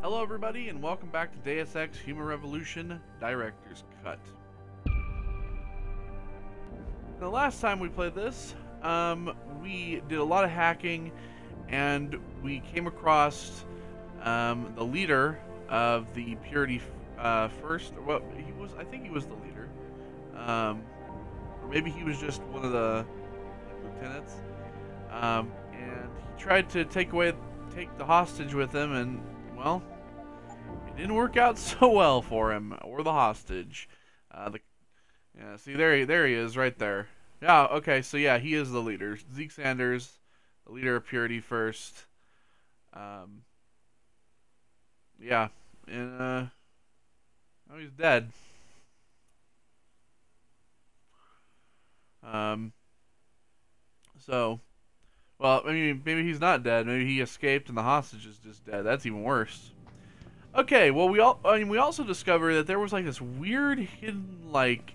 Hello everybody and welcome back to Deus Ex Human Revolution Director's Cut. The last time we played this, we did a lot of hacking and we came across the leader of the Purity First. Well, I think he was the leader. Or maybe he was just one of the lieutenants. And he tried to take the hostage with him, and well, it didn't work out so well for him or the hostage. Yeah, see there he is right there. Yeah, okay, so yeah, he is the leader. Zeke Sanders, the leader of Purity First. Yeah, and now he's dead. So, well, I mean, maybe he's not dead. Maybe he escaped and the hostage is just dead. That's even worse. Okay, well, we also discovered that there was like this weird hidden like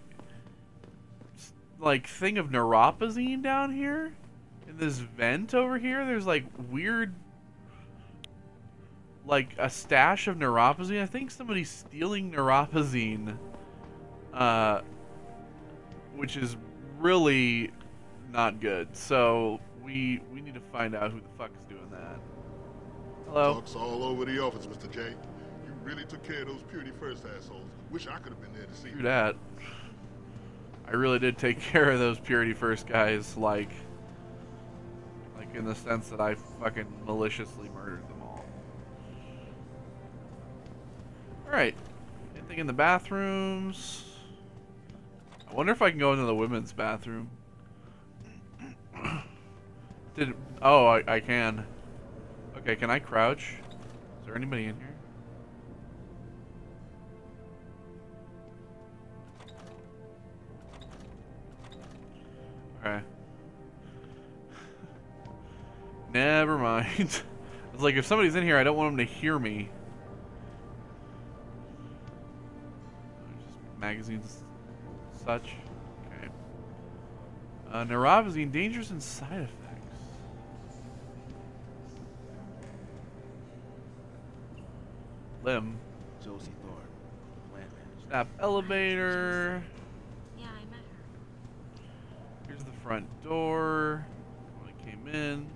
thing of neuropozyne down here in this vent over here. There's like weird, like a stash of neuropozyne. I think somebody's stealing neuropozyne, which is really not good. So we need to find out who the fuck is doing that. Hello. Talk's all over the office, Mr. J. You really took care of those Purity First assholes. Wish I could have been there to see True that. I really did take care of those Purity First guys, like in the sense that I fucking maliciously murdered them all. Alright. Anything in the bathrooms? I wonder if I can go into the women's bathroom. Oh, I can. Okay, can I crouch? Is there anybody in here? Okay. Never mind. It's like if somebody's in here, I don't want them to hear me. Just magazines, such. Okay. Neuropozyne, dangers and side effects. Limb. Josie Thorne, plant manager. Snap elevator. Yeah, I met her. Here's the front door. When I came in.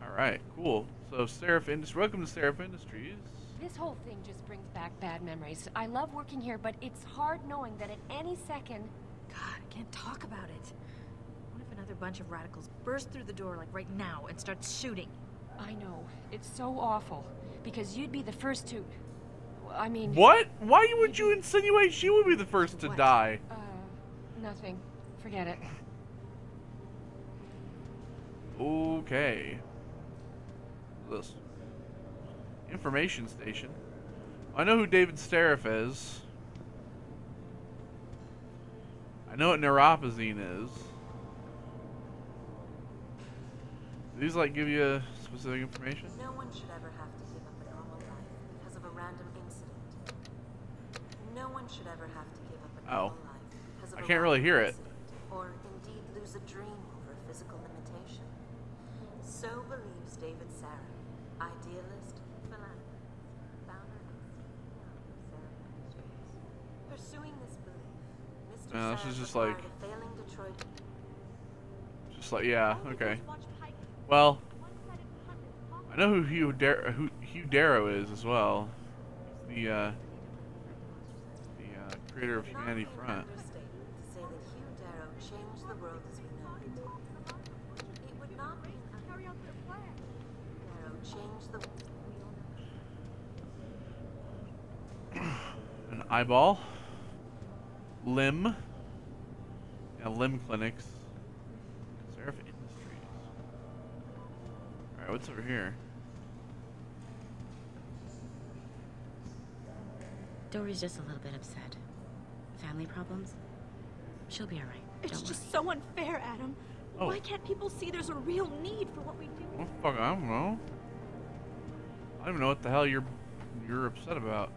Alright, cool. So Seraph Industries. Welcome to Seraph Industries. This whole thing just brings back bad memories. I love working here, but it's hard knowing that at any second... God, I can't talk about it. What if another bunch of radicals burst through the door like right now and start shooting? I know. It's so awful. Because you'd be the first to... I mean... What? Why would you insinuate she would be the first to What? die? Nothing. Forget it. Okay. What's this? Information station. I know who David Seraph is. I know what neuropozyne is. Do these like give you specific information? No one should ever have to give up a normal life because of a random incident. No one should ever have to give up a normal life because of I a can't really random hear it. incident, or indeed lose a dream over a physical limitation. So believes David Sarah, idealist, philanthropist, founder and CEO of Sarah Industries. Pursuing this belief, Mr. No, this Sarah is just acquired like- a failing Detroit. Just like, yeah, okay. Well, I know who Hugh Darrow is as well. He's the creator of Humanity Front. To say that Hugh Darrow changed the world as we know it. It would not be Darrow changed the An eyeball. Limb. Yeah, limb clinics. Seraph Industries. Alright, what's over here? Dory's just a little bit upset. Family problems? She'll be alright. It's Don't just so unfair, Adam. Oh. Why can't people see there's a real need for what we do? Well, fuck, I don't know. I don't even know what the hell you're upset about.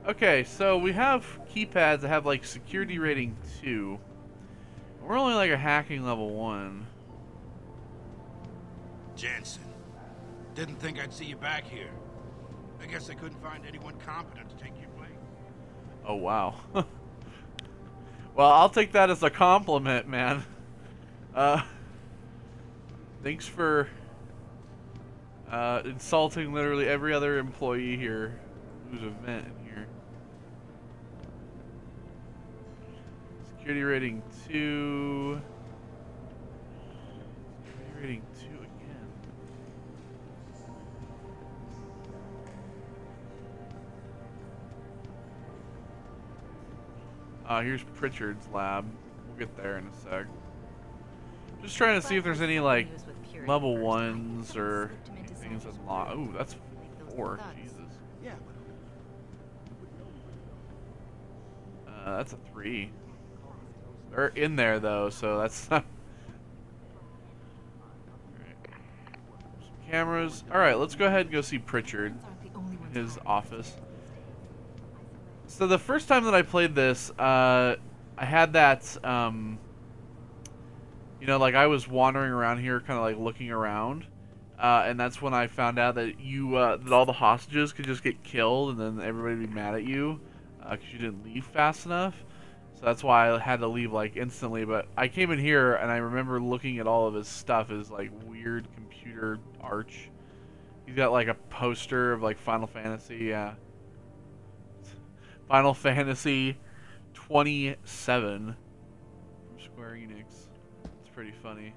Okay, so we have keypads that have like security rating 2. We're only like a hacking level 1. Jensen. Didn't think I'd see you back here. I guess they couldn't find anyone competent to take your place. Oh, wow. Well, I'll take that as a compliment, man. Thanks for insulting literally every other employee here who's a vent in here. Security rating 2. Security rating 2 again. Here's Pritchard's lab. We'll get there in a sec. Just trying to see if there's any like level 1s or things unlocked. Ooh, that's 4. Jesus. Yeah. That's a 3. They're in there though, so that's not. Alright. Some cameras. Alright, let's go ahead and go see Pritchard in his office. So the first time that I played this, I had that, you know, like I was wandering around here, kind of like looking around, and that's when I found out that that all the hostages could just get killed, and then everybody would be mad at you, because you didn't leave fast enough. So that's why I had to leave like instantly. But I came in here and I remember looking at all of his stuff, his like weird computer arch. He's got like a poster of like Final Fantasy, yeah. Final Fantasy 27 from Square Enix. It's pretty funny.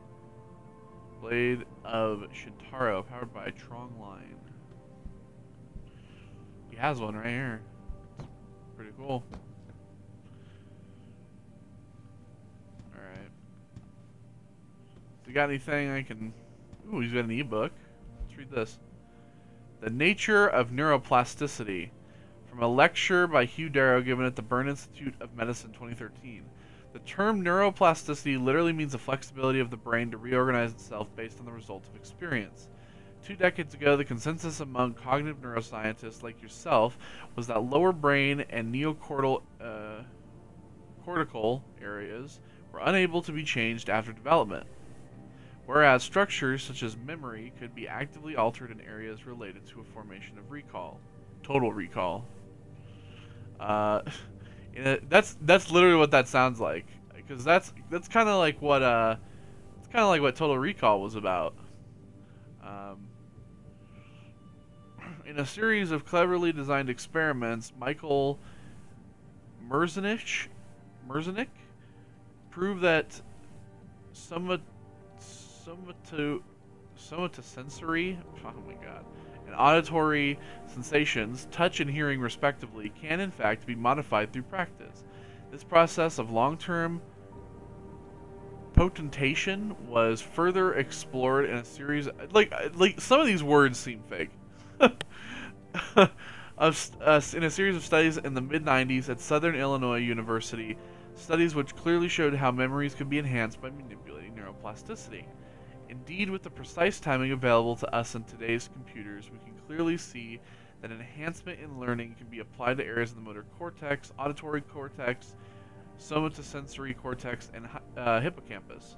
Blade of Shintaro, powered by Trong Line. He has one right here. It's pretty cool. Alright. You got anything I can... Ooh, he's got an ebook. Let's read this. The Nature of Neuroplasticity. From a lecture by Hugh Darrow given at the Byrne Institute of Medicine 2013. The term neuroplasticity literally means the flexibility of the brain to reorganize itself based on the results of experience. 2 decades ago, the consensus among cognitive neuroscientists like yourself was that lower brain and neocortical cortical areas were unable to be changed after development, whereas structures such as memory could be actively altered in areas related to a formation of recall. Total recall. That's literally what that sounds like, because that's kind of like what Total Recall was about. In a series of cleverly designed experiments, Michael Merzenich proved that somatosensory, oh my god, and auditory sensations, touch and hearing respectively, can in fact be modified through practice. This process of long-term potentation was further explored in a series like some of these words seem fake. In a series of studies in the mid-90s at Southern Illinois University, studies which clearly showed how memories could be enhanced by manipulating neuroplasticity. Indeed, with the precise timing available to us in today's computers, we can clearly see that enhancement in learning can be applied to areas of the motor cortex, auditory cortex, somatosensory cortex, and hippocampus.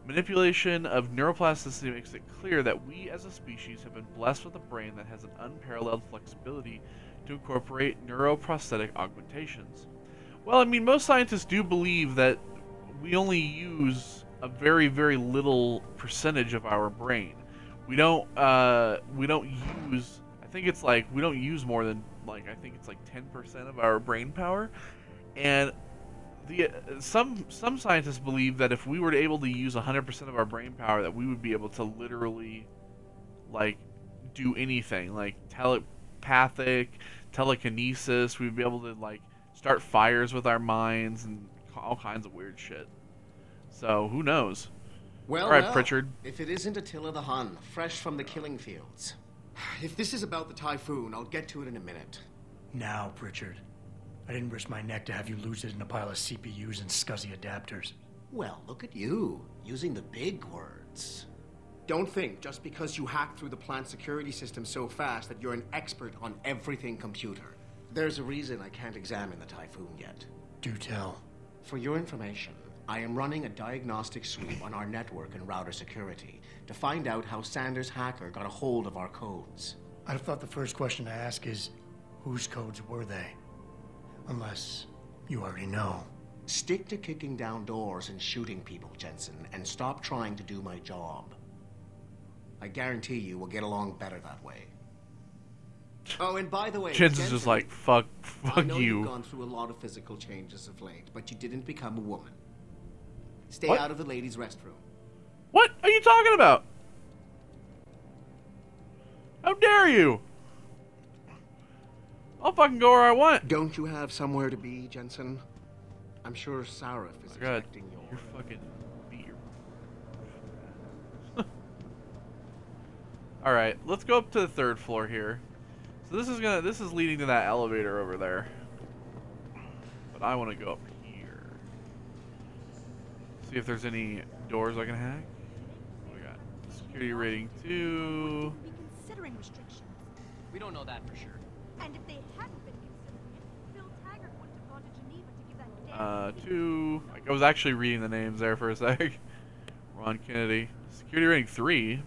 Manipulation of neuroplasticity makes it clear that we as a species have been blessed with a brain that has an unparalleled flexibility to incorporate neuroprosthetic augmentations. Well, I mean, most scientists do believe that we only use a very, very little percentage of our brain. We don't use, I think it's like, we don't use more than, like, I think it's like 10% of our brain power. And some scientists believe that if we were able to use 100% of our brain power, that we would be able to literally, like, do anything, like telepathic, telekinesis. We'd be able to, like, start fires with our minds and all kinds of weird shit. So, who knows? Well, all right, well, Pritchard. If it isn't Attila the Hun, fresh from the killing fields. If this is about the Typhoon, I'll get to it in a minute. Now, Pritchard. I didn't risk my neck to have you lose it in a pile of CPUs and scuzzy adapters. Well, look at you, using the big words. Don't think just because you hacked through the plant security system so fast that you're an expert on everything computer. There's a reason I can't examine the Typhoon yet. Do tell. For your information, I am running a diagnostic sweep on our network and router security to find out how Sanders' hacker got a hold of our codes. I'd have thought the first question to ask is, whose codes were they? Unless you already know. Stick to kicking down doors and shooting people, Jensen, and stop trying to do my job. I guarantee you we'll get along better that way. Oh, and by the way, Jensen's just like, fuck I know you. You've gone through a lot of physical changes of late, but you didn't become a woman. Stay What? out of the ladies' restroom. What are you talking about? How dare you? I'll fucking go where I want. Don't you have somewhere to be, Jensen? I'm sure Sarah is expecting your... You're fucking beat your... Alright, let's go up to the 3rd floor here. So this is leading to that elevator over there. But I want to go up here. See if there's any doors I can hack. What do we got? Security rating 2. Be considering restrictions. We don't know that for sure. And if they hadn't been considering it, Phil Taggart wouldn't have gone to Geneva to give that damn 2. Like, I was actually reading the names there for a sec. Ron Kennedy. Security rating 3.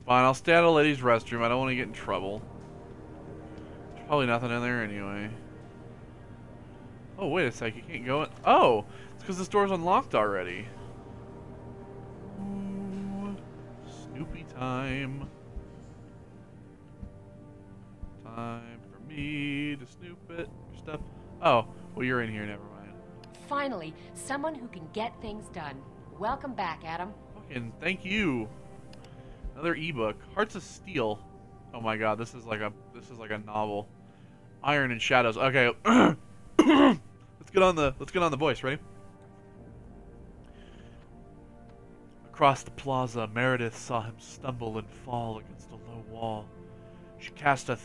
Fine, I'll stay out of the ladies' restroom. I don't want to get in trouble. There's probably nothing in there anyway. Oh, wait a sec. You can't go in. Oh! It's because this door's unlocked already. Ooh, Snoopy time. Time for me to snoop it. Your stuff. Oh, well, you're in here. Never mind. Finally, someone who can get things done. Welcome back, Adam. Fucking thank you. Another ebook. Hearts of Steel. Oh my god, this is like a novel. Iron and Shadows. Okay. let's get on the voice, ready? Across the plaza, Meredith saw him stumble and fall against a low wall. She cast a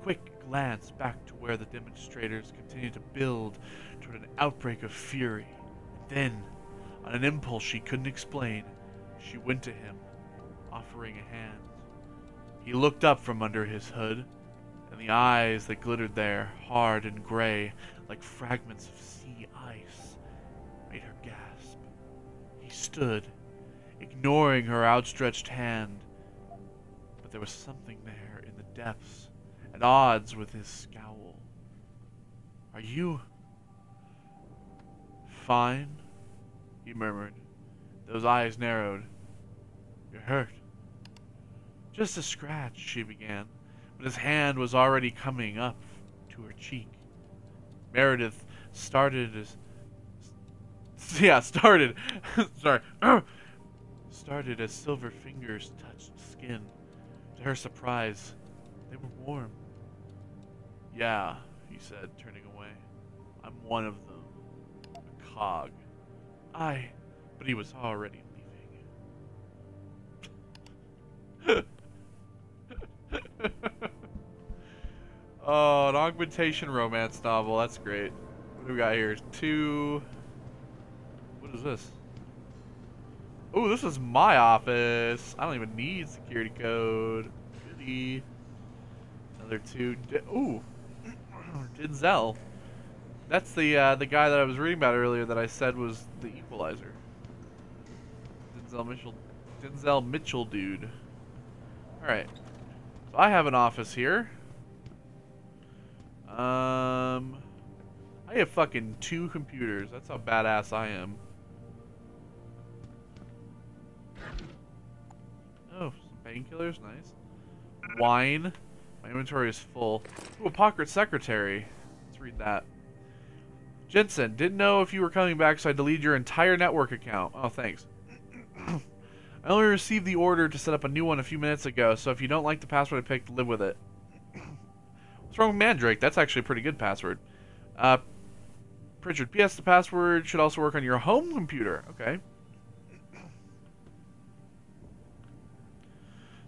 quick glance back to where the demonstrators continued to build toward an outbreak of fury. Then, on an impulse she couldn't explain, she went to him, offering a hand. He looked up from under his hood, and the eyes that glittered there, hard and gray, like fragments of sea ice, made her gasp. He stood, ignoring her outstretched hand, but there was something there in the depths, at odds with his scowl. "Are you fine?" he murmured. Those eyes narrowed. "You're hurt." "Just a scratch," she began, but his hand was already coming up to her cheek. Meredith started as started as silver fingers touched skin. To her surprise, they were warm. "Yeah," he said, turning away. "I'm one of them. A cog." But he was already leaving. Oh, an augmentation romance novel. That's great. What do we got here? 2. What is this? Oh, this is my office. I don't even need security code. Goody. Another 2. Ooh. Denzel. That's the guy that I was reading about earlier that I said was the Equalizer. Denzel Mitchell dude. Alright. So I have an office here. I have fucking 2 computers. That's how badass I am. Oh, some painkillers, nice. Wine. My inventory is full. Ooh, a pocket secretary. Let's read that. Jensen, didn't know if you were coming back, so I deleted your entire network account. Oh, thanks. I only received the order to set up a new one a few minutes ago, so if you don't like the password I picked, live with it. What's wrong with Mandrake? That's actually a pretty good password. Pritchard, P.S. The password should also work on your home computer. Okay.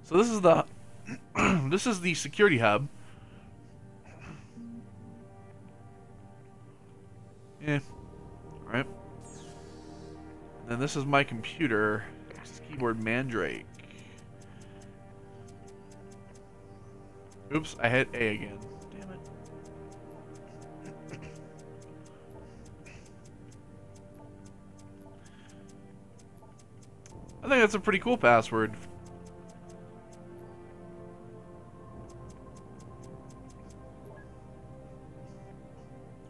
So this is the this is the security hub. Yeah. Alright. And this is my computer. This is keyboard Mandrake. Oops, I hit A again. Damn it. I think that's a pretty cool password.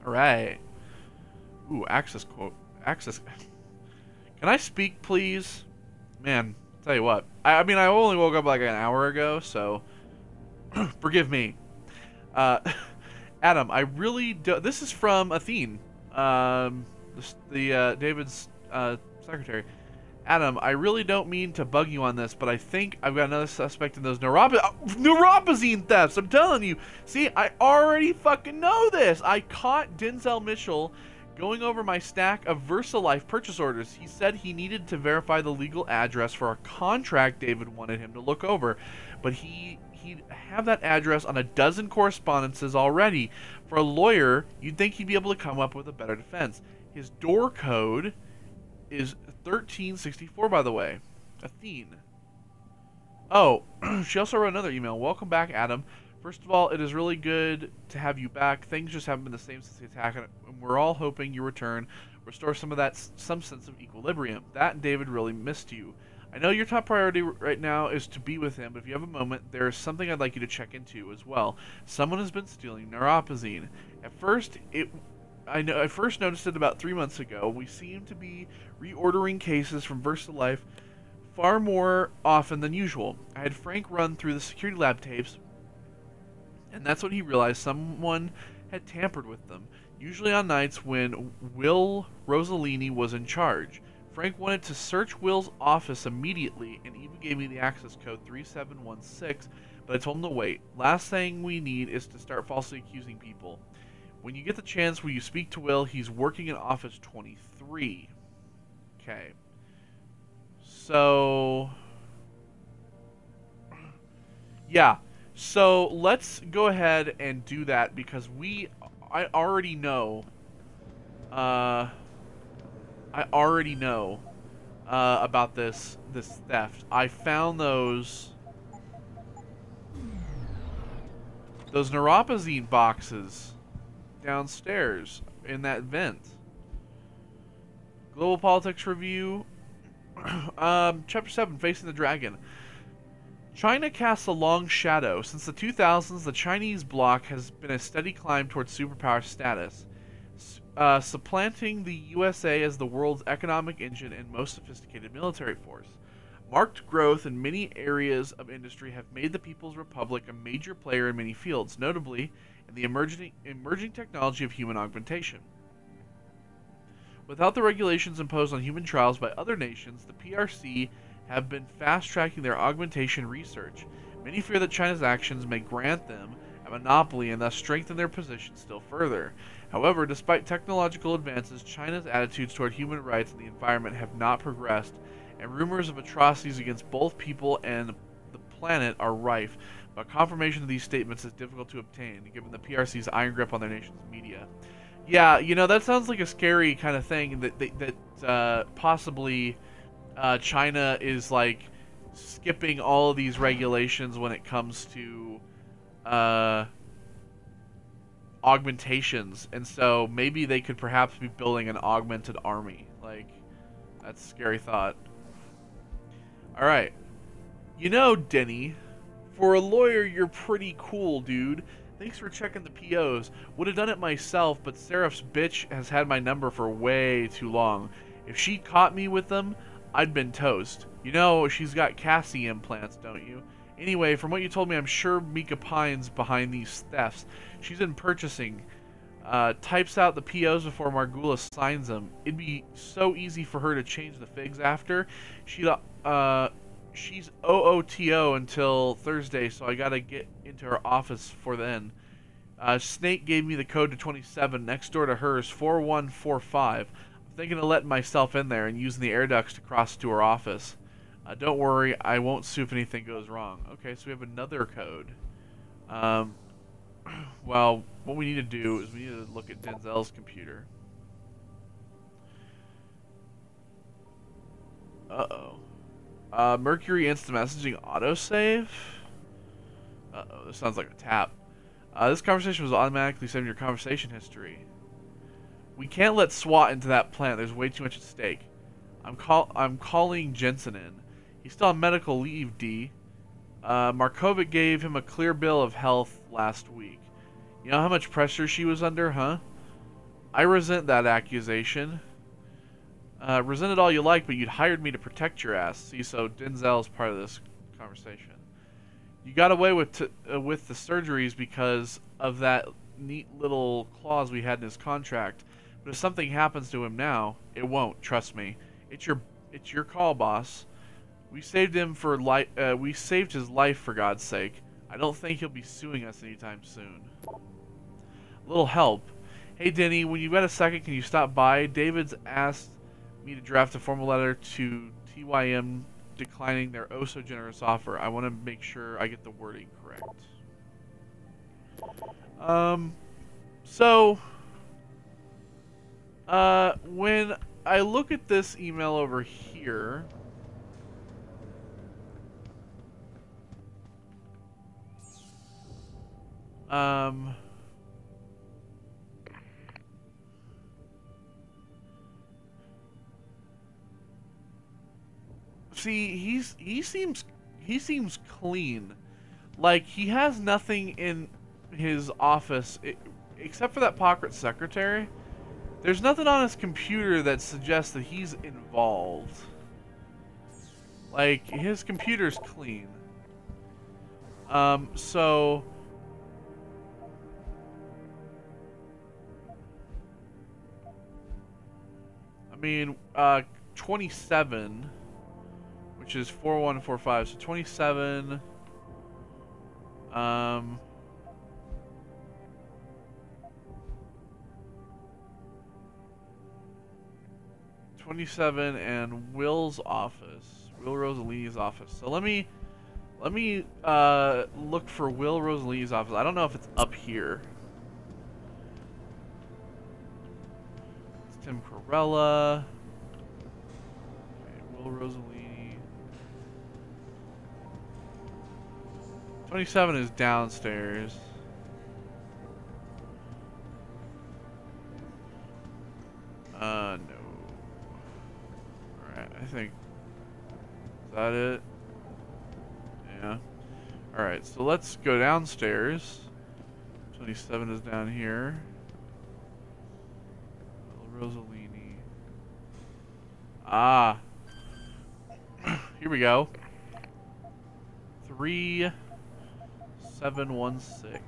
Alright. Ooh, access quote. Access. Can I speak, please? Man, tell you what. I mean, I only woke up like an hour ago, so forgive me. Adam, I really do. This is from Athene, David's secretary. Adam, I really don't mean to bug you on this, but I think I've got another suspect in those neuropozyne thefts. I'm telling you. See, I already fucking know this. I caught Denzel Mitchell going over my stack of VersaLife purchase orders. He said he needed to verify the legal address for a contract David wanted him to look over, but he'd have that address on a dozen correspondences already. For a lawyer, you'd think he'd be able to come up with a better defense. His door code is 1364, by the way. Athene. Oh, she also wrote another email. Welcome back, Adam. First of all, it is really good to have you back. Things just haven't been the same since the attack, and we're all hoping your return restores some sense of equilibrium. That and David really missed you. I know your top priority right now is to be with him, but if you have a moment, there is something I'd like you to check into as well. Someone has been stealing neuropozyne. I first noticed it about 3 months ago. We seem to be reordering cases from VersaLife far more often than usual. I had Frank run through the security lab tapes, and that's when he realized someone had tampered with them, usually on nights when Will Rossellini was in charge. Frank wanted to search Will's office immediately and even gave me the access code 3716, but I told him to wait. Last thing we need is to start falsely accusing people. When you get the chance, will you speak to Will? He's working in Office 23. Okay. So... yeah. So let's go ahead and do that because I already know. I already know about this theft. I found those neuropozyne boxes downstairs in that vent. Global Politics Review. Chapter 7, Facing the Dragon. China casts a long shadow. Since the 2000s, the Chinese bloc has been a steady climb towards superpower status, supplanting the USA as the world's economic engine and most sophisticated military force. Marked growth in many areas of industry have made the People's Republic a major player in many fields, notably in the emerging technology of human augmentation. Without the regulations imposed on human trials by other nations, the PRC have been fast-tracking their augmentation research. Many fear that China's actions may grant them a monopoly and thus strengthen their position still further. However, despite technological advances, China's attitudes toward human rights and the environment have not progressed, and rumors of atrocities against both people and the planet are rife, but confirmation of these statements is difficult to obtain, given the PRC's iron grip on their nation's media. Yeah, you know, that sounds like a scary kind of thing that possibly China is, like, skipping all of these regulations when it comes to augmentations, and so maybe they could perhaps be building an augmented army. Like, that's a scary thought. Alright. You know, Denny, for a lawyer, you're pretty cool, dude. Thanks for checking the POs. Would have done it myself, but Seraph's bitch has had my number for way too long. If she caught me with them, I'd been toast. You know, she's got Cassie implants, don't you? Anyway, from what you told me, I'm sure Mika Pine's behind these thefts. She's in purchasing. Types out the POs before Margula signs them. It'd be so easy for her to change the figs after. She's OOTO until Thursday, so I gotta get into her office for then. Snake gave me the code to 27. Next door to her is 4145. I'm thinking of letting myself in there and using the air ducts to cross to her office. Don't worry, I won't sue if anything goes wrong. Okay, so we have another code. Well, what we need to do is we need to look at Denzel's computer. Uh-oh. Mercury instant messaging autosave? Uh-oh, this sounds like a tap. This conversation was automatically saved in your conversation history. We can't let SWAT into that plant. There's way too much at stake. I'm calling Jensen in. He's still on medical leave, D. Markovic gave him a clear bill of health last week. You know how much pressure she was under, huh? I resent that accusation. Resent it all you like, but you'd hired me to protect your ass. See, so Denzel's part of this conversation. You got away with the surgeries because of that neat little clause we had in his contract. But if something happens to him now, it won't. Trust me. It's your call, boss. We saved him for we saved his life, for God's sake. I don't think he'll be suing us anytime soon. A little help. Hey, Denny, when you've got a second, can you stop by? David's asked me to draft a formal letter to TYM declining their oh-so-generous offer. I want to make sure I get the wording correct. When I look at this email over here... See, he seems clean. Like, he has nothing in his office except for that pocket secretary. There's nothing on his computer that suggests that he's involved. Like, his computer's clean. So I mean, 27, which is 4145. So 27. 27 and Will's office, Will Rosalini's office. So let me look for Will Rosalini's office. I don't know if it's up here. It's Tim Corella. Okay, Will Rosalini. 27 is downstairs. No. Alright, I think... Is that it? Yeah. Alright, so let's go downstairs. 27 is down here. Rosalini. Ah. Here we go. 3716.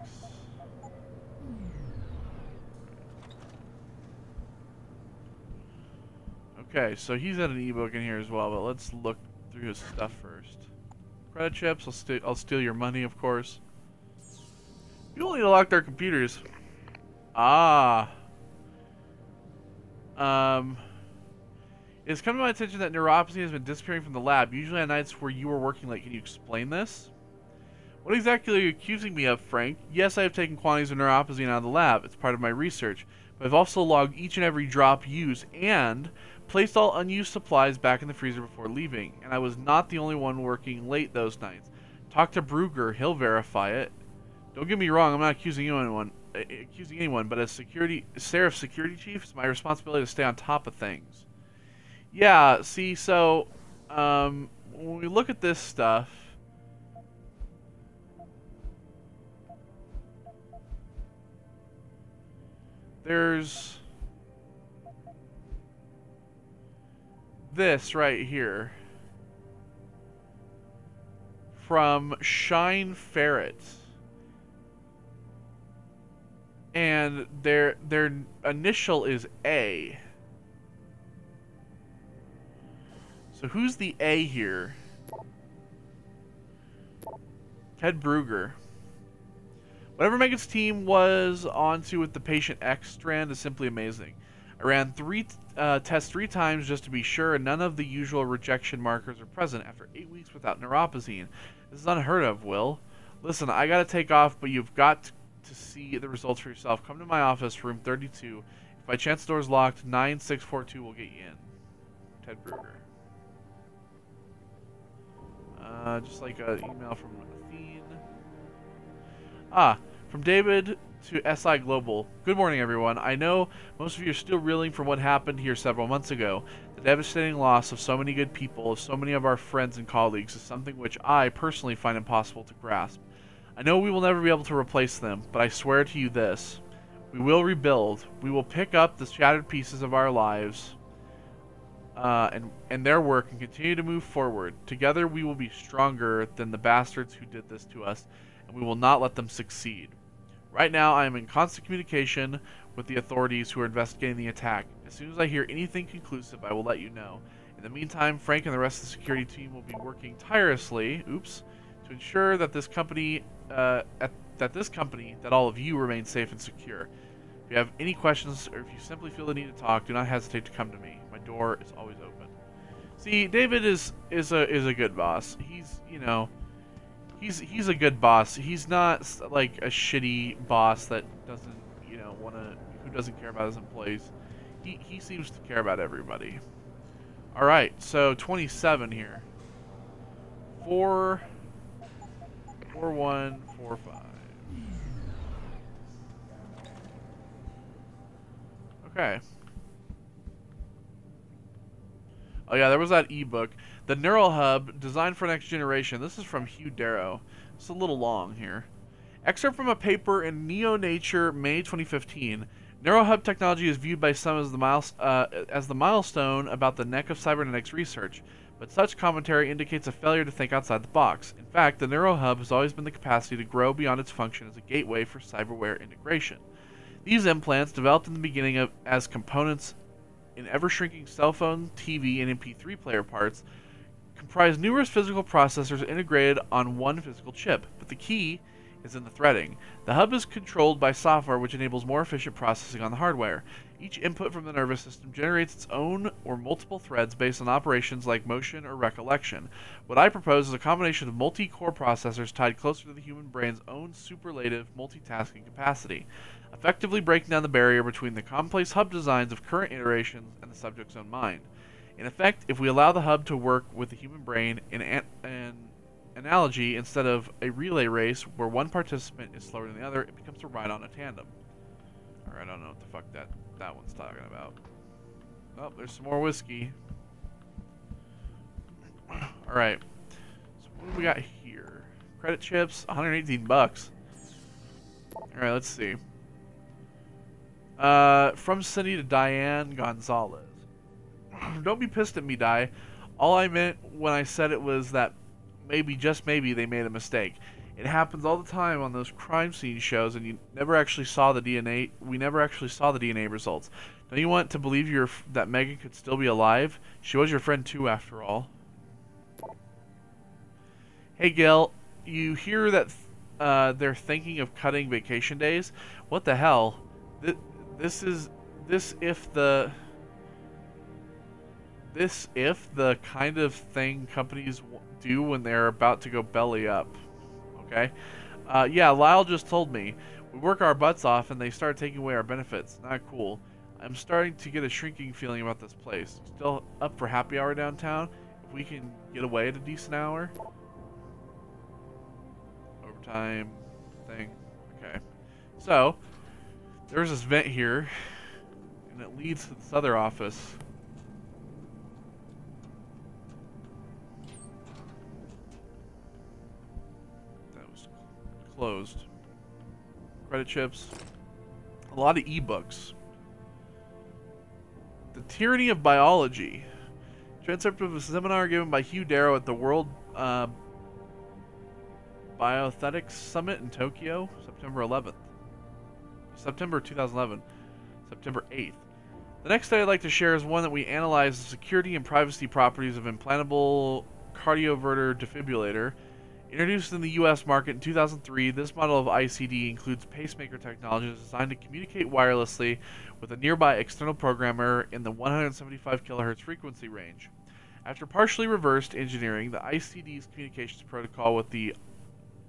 Okay, so he's at an ebook in here as well, but let's look through his stuff first. Credit chips, I'll steal your money, of course. People need to lock their computers. Ah. It's come to my attention that neuropathy has been disappearing from the lab, usually on nights where you were working late. Can you explain this? What exactly are you accusing me of, Frank? Yes, I have taken quantities of neuropathy out of the lab. It's part of my research. But I've also logged each and every drop used and placed all unused supplies back in the freezer before leaving. And I was not the only one working late those nights. Talk to Brugger. He'll verify it. Don't get me wrong. I'm not accusing anyone, but as Seraph security chief, it's my responsibility to stay on top of things. Yeah, see, so when we look at this stuff, there's this right here from Shine Ferret. And their initial is A. So who's the A here? Ted Brugger. Whatever Megan's team was onto with the patient X strand is simply amazing. I ran tests 3 times just to be sure, and none of the usual rejection markers are present after 8 weeks without neuropazine. This is unheard of, Will. Listen, I gotta take off, but you've got to see the results for yourself. Come to my office, room 32. If by chance the door's locked, 9642 will get you in. Ted Brugger. Just like an email from Athene. From David to SI Global. Good morning, everyone. I know most of you are still reeling from what happened here several months ago. The devastating loss of so many good people, of so many of our friends and colleagues, is something which I personally find impossible to grasp. I know we will never be able to replace them, but I swear to you this. We will rebuild. We will pick up the shattered pieces of our lives and their work and continue to move forward. Together we will be stronger than the bastards who did this to us, and we will not let them succeed. Right now I am in constant communication with the authorities who are investigating the attack. As soon as I hear anything conclusive, I will let you know. In the meantime, Frank and the rest of the security team will be working tirelessly, to ensure that this company, that all of you remain safe and secure. If you have any questions or if you simply feel the need to talk, do not hesitate to come to me. My door is always open. See, David is a good boss. He's, you know, he's a good boss. He's not like a shitty boss that doesn't, you know, who doesn't care about his employees. He seems to care about everybody. All right, so 27 here. 4145. Okay. Oh yeah, there was that ebook. The Neural Hub, designed for next generation. This is from Hugh Darrow. It's a little long here. Excerpt from a paper in Neo Nature, May 2015. Neural Hub technology is viewed by some as the milestone about the neck of cybernetics research, but such commentary indicates a failure to think outside the box. In fact, the Neural Hub has always been the capacity to grow beyond its function as a gateway for cyberware integration. These implants, developed in the beginning as components in ever-shrinking cell phone, TV, and MP3 player parts, comprise numerous physical processors integrated on one physical chip, but the key is in the threading. The hub is controlled by software which enables more efficient processing on the hardware. Each input from the nervous system generates its own or multiple threads based on operations like motion or recollection. What I propose is a combination of multi-core processors tied closer to the human brain's own superlative multitasking capacity, effectively breaking down the barrier between the complex hub designs of current iterations and the subject's own mind. In effect, if we allow the hub to work with the human brain in an analogy instead of a relay race where one participant is slower than the other, it becomes a ride on a tandem. Alright, I don't know what the fuck that one's talking about. Oh, there's some more whiskey. Alright. So what do we got here? Credit chips, 118 bucks. Alright, let's see. From Cindy to Diane Gonzalez. Don't be pissed at me, Di. All I meant when I said it was that maybe, just maybe, they made a mistake. It happens all the time on those crime scene shows, and you never actually saw the DNA. We never actually saw the DNA results. Don't you want to believe that Megan could still be alive? She was your friend too, after all. Hey, Gil, you hear that they're thinking of cutting vacation days? What the hell? This if the kind of thing companies do when they're about to go belly up. Okay? Yeah, Lyle just told me. We work our butts off and they start taking away our benefits. Not cool. I'm starting to get a shrinking feeling about this place. Still up for happy hour downtown? If we can get away at a decent hour? Overtime thing. Okay. So, there's this vent here, and it leads to this other office. That was closed. Credit chips. A lot of ebooks. The Tyranny of Biology. Transcript of a seminar given by Hugh Darrow at the World Bioethics Summit in Tokyo, September 11th. September 2011. September 8th. The next study I'd like to share is one that we analyze the security and privacy properties of implantable cardioverter defibrillator. Introduced in the US market in 2003, this model of ICD includes pacemaker technology designed to communicate wirelessly with a nearby external programmer in the 175 kHz frequency range. After partially reversed engineering, the ICD's communications protocol with the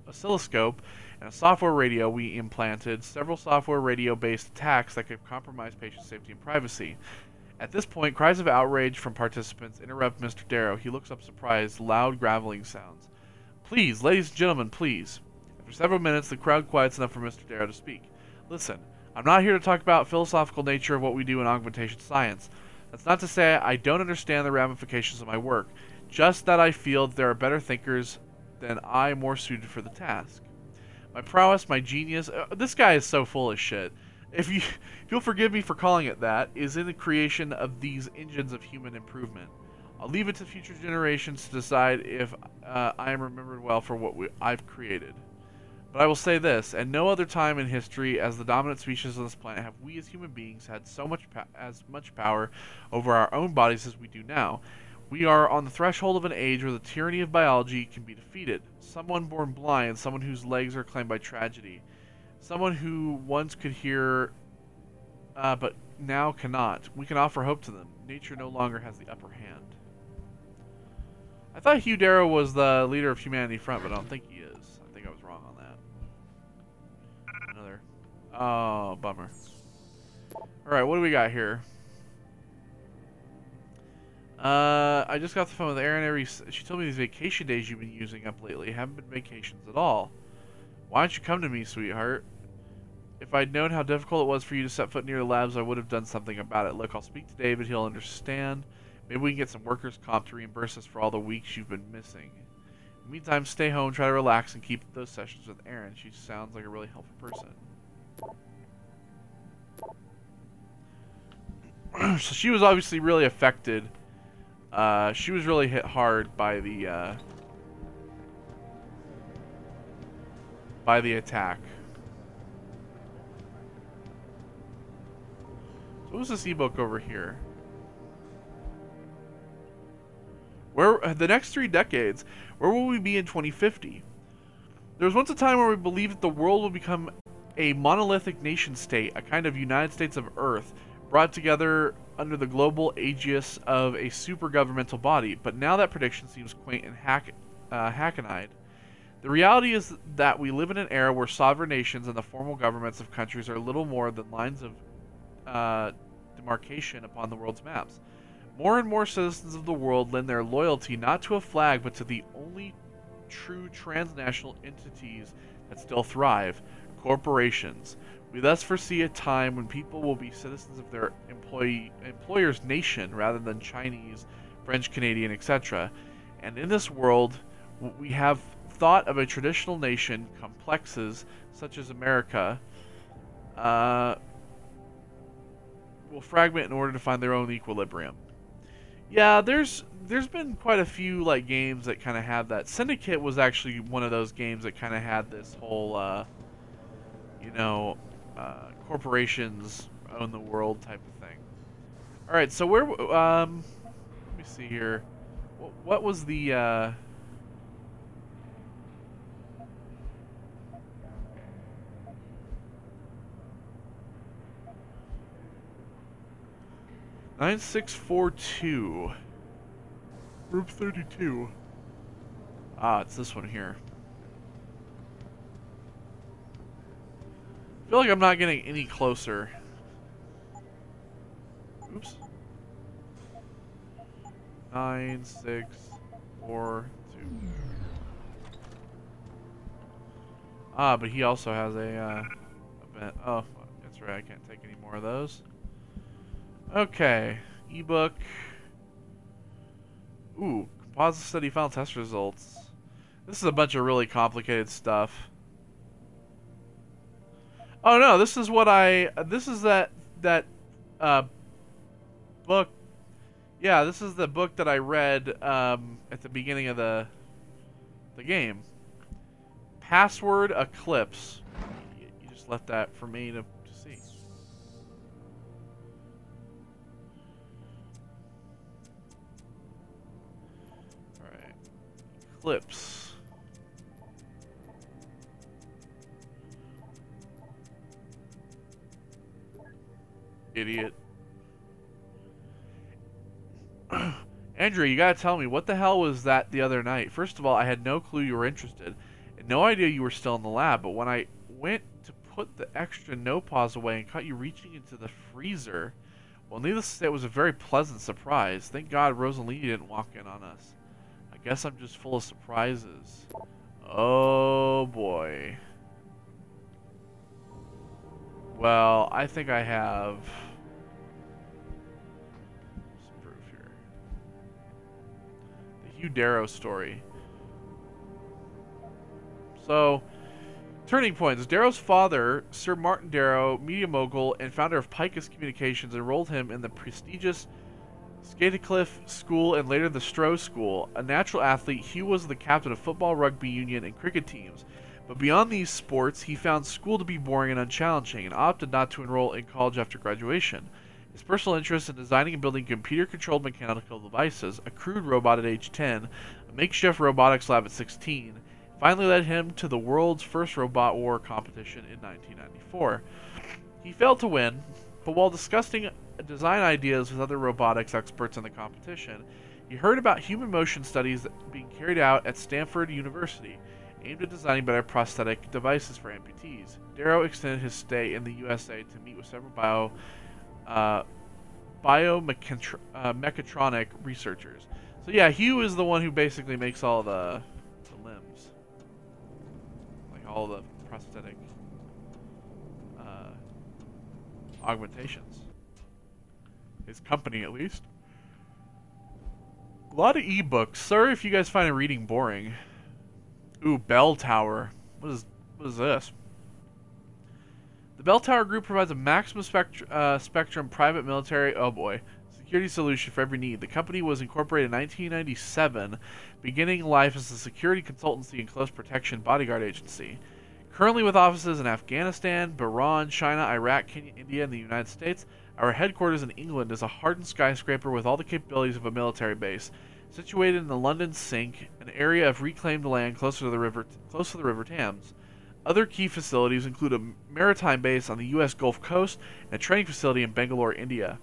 oscilloscope and a software radio, we implanted several software radio-based attacks that could compromise patient safety and privacy. At this point, cries of outrage from participants interrupt Mr. Darrow. He looks up surprised, loud graveling sounds. Please, ladies and gentlemen, please. After several minutes, the crowd quiets enough for Mr. Darrow to speak. Listen, I'm not here to talk about philosophical nature of what we do in augmentation science. That's not to say I don't understand the ramifications of my work, just that I feel that there are better thinkers than I more suited for the task. My prowess, my genius, this guy is so full of shit. If you'll forgive me for calling it that, is in the creation of these engines of human improvement. I'll leave it to future generations to decide if I am remembered well for what I've created. But I will say this, at no other time in history as the dominant species on this planet have we as human beings had as much power over our own bodies as we do now. We are on the threshold of an age where the tyranny of biology can be defeated. Someone born blind, someone whose legs are claimed by tragedy, someone who once could hear but now cannot. We can offer hope to them. Nature no longer has the upper hand. I thought Hugh Darrow was the leader of Humanity Front, but I don't think he is. I think I was wrong on that. Another. Oh, bummer. Alright, what do we got here? I just got the phone with Erin. She told me these vacation days you've been using up lately haven't been vacations at all. Why don't you come to me, sweetheart? If I'd known how difficult it was for you to set foot near the labs, I would have done something about it. Look, I'll speak to David. He'll understand. Maybe we can get some workers' comp to reimburse us for all the weeks you've been missing. In the meantime, stay home, try to relax, and keep those sessions with Erin. She sounds like a really helpful person. So she was obviously really affected. She was really hit hard by the attack. So what was this ebook over here? Where the next 3 decades, where will we be in 2050? There was once a time where we believed that the world would become a monolithic nation state, a kind of United States of Earth, brought together under the global aegis of a super governmental body. But now that prediction seems quaint and hackneyed. The reality is that we live in an era where sovereign nations and the formal governments of countries are little more than lines of demarcation upon the world's maps. More and more citizens of the world lend their loyalty not to a flag but to the only true transnational entities that still thrive, corporations. We thus foresee a time when people will be citizens of their employer's nation rather than Chinese, French, Canadian, etc. And in this world, we have thought of a traditional nation, complexes such as America, will fragment in order to find their own equilibrium. Yeah, there's been quite a few like games that kind of have that. Syndicate was actually one of those games that kind of had this whole, corporations own the world type of thing. All right, so where? Let me see here. What was the? 9642. Group 32. Ah, it's this one here. I feel like I'm not getting any closer. Oops. 9642. Ah, but he also has a event. Oh, that's right. I can't take any more of those. Okay, ebook. Ooh, composite study final test results. This is a bunch of really complicated stuff. Oh no, this is what this is that book. Yeah, this is the book that I read at the beginning of the game. Password Eclipse. You just left that for me to see. Eclipse. Idiot. Andrew, you gotta tell me, what the hell was that the other night? First of all, I had no clue you were interested, and no idea you were still in the lab, but when I went to put the extra no pause away and caught you reaching into the freezer, well, needless to say, it was a very pleasant surprise. Thank God Rosalie didn't walk in on us. I guess I'm just full of surprises. Oh boy. Well, I think I have some proof here. The Hugh Darrow story. So, turning points. Darrow's father, Sir Martin Darrow, media mogul and founder of Picus Communications, enrolled him in the prestigious Scatacliff School and later the Stroh School. A natural athlete, Hugh was the captain of football, rugby union, and cricket teams. But beyond these sports, he found school to be boring and unchallenging and opted not to enroll in college after graduation. His personal interest in designing and building computer-controlled mechanical devices, a crude robot at age 10, a makeshift robotics lab at 16, finally led him to the world's first robot war competition in 1994. He failed to win, but while discussing design ideas with other robotics experts in the competition, he heard about human motion studies being carried out at Stanford University, aimed at designing better prosthetic devices for amputees. Darrow extended his stay in the USA to meet with several biomechatronic researchers. So yeah, Hugh is the one who basically makes all the limbs. Like all the prosthetic augmentations. His company, at least. A lot of ebooks. Sorry if you guys find reading boring. Ooh, Bell Tower. What is this? The Bell Tower Group provides a maximum spectrum private military, oh boy, security solution for every need. The company was incorporated in 1997, beginning life as a security consultancy and close protection bodyguard agency. Currently with offices in Afghanistan, Bahrain, China, Iraq, Kenya, India, and the United States, our headquarters in England is a hardened skyscraper with all the capabilities of a military base. Situated in the London Sink, an area of reclaimed land close to the River Thames. Other key facilities include a maritime base on the U.S. Gulf Coast and a training facility in Bangalore, India.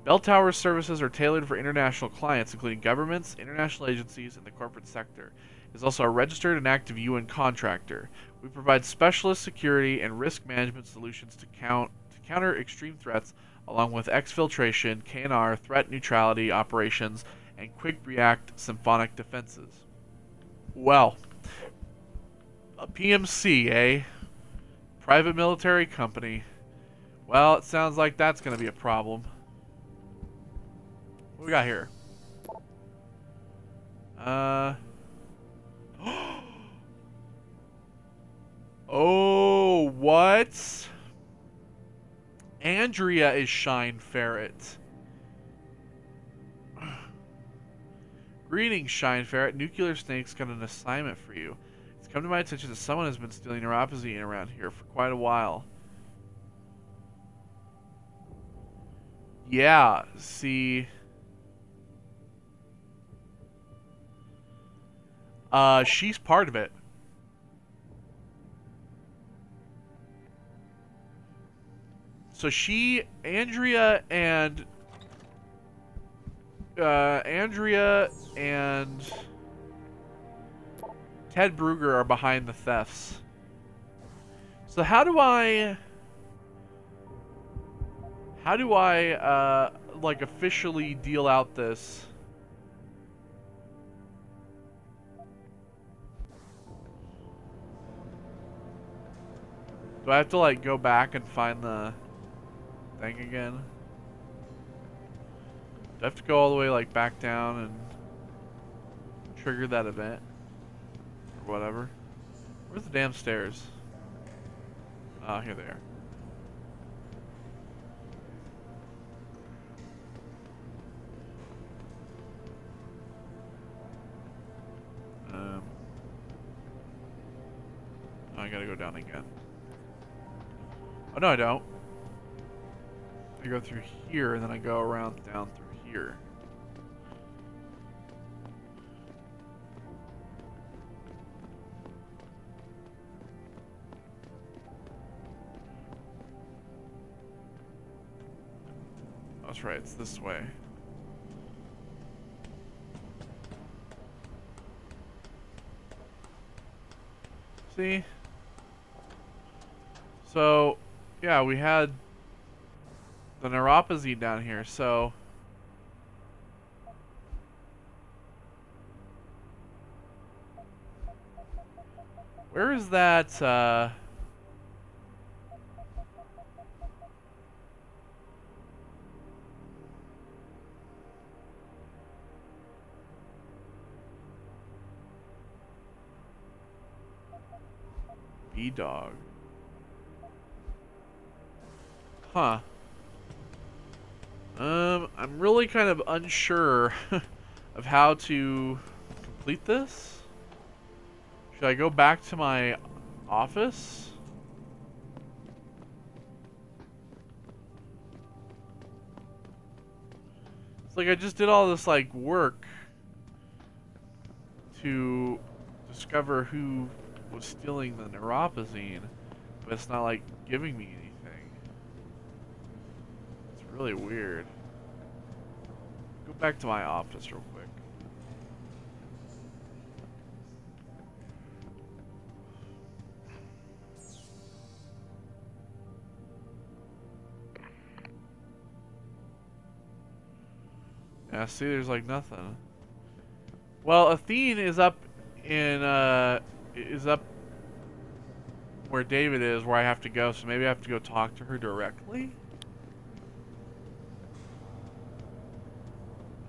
Bell Tower's services are tailored for international clients, including governments, international agencies, and the corporate sector. It is also a registered and active UN contractor. We provide specialist security and risk management solutions to counter extreme threats, along with exfiltration, KNR, threat neutrality operations, and quick react symphonic defenses. Well, a PMC, eh? Private military company. Well, it sounds like that's going to be a problem. What we got here? Oh, what? Andrea is Shine Ferret. Greetings, Shine Ferret. Nuclear Snake's got an assignment for you. It's come to my attention that someone has been stealing neuropazine around here for quite a while. Yeah, see... she's part of it. So Andrea and Ted Brugger are behind the thefts. So how do I like officially deal out this? Do I have to like go back and find the thing again? Do I have to go all the way like back down and trigger that event? Or whatever. Where's the damn stairs? Ah, here they are. I gotta go down again. Oh, no, I don't. I go through here, and then I go around down through here. That's right, it's this way. See? So, yeah, we had the neuropathy down here, so... Where is that, dog. Huh. I'm really kind of unsure of how to complete this. Should I go back to my office? It's like I just did all this like work to discover who was stealing the neuropozyne, but it's not like giving me anything. It's really weird. Go back to my office real quick. Yeah, see, there's like nothing. Well, Athene is up in where David is, where I have to go, so maybe I have to go talk to her directly?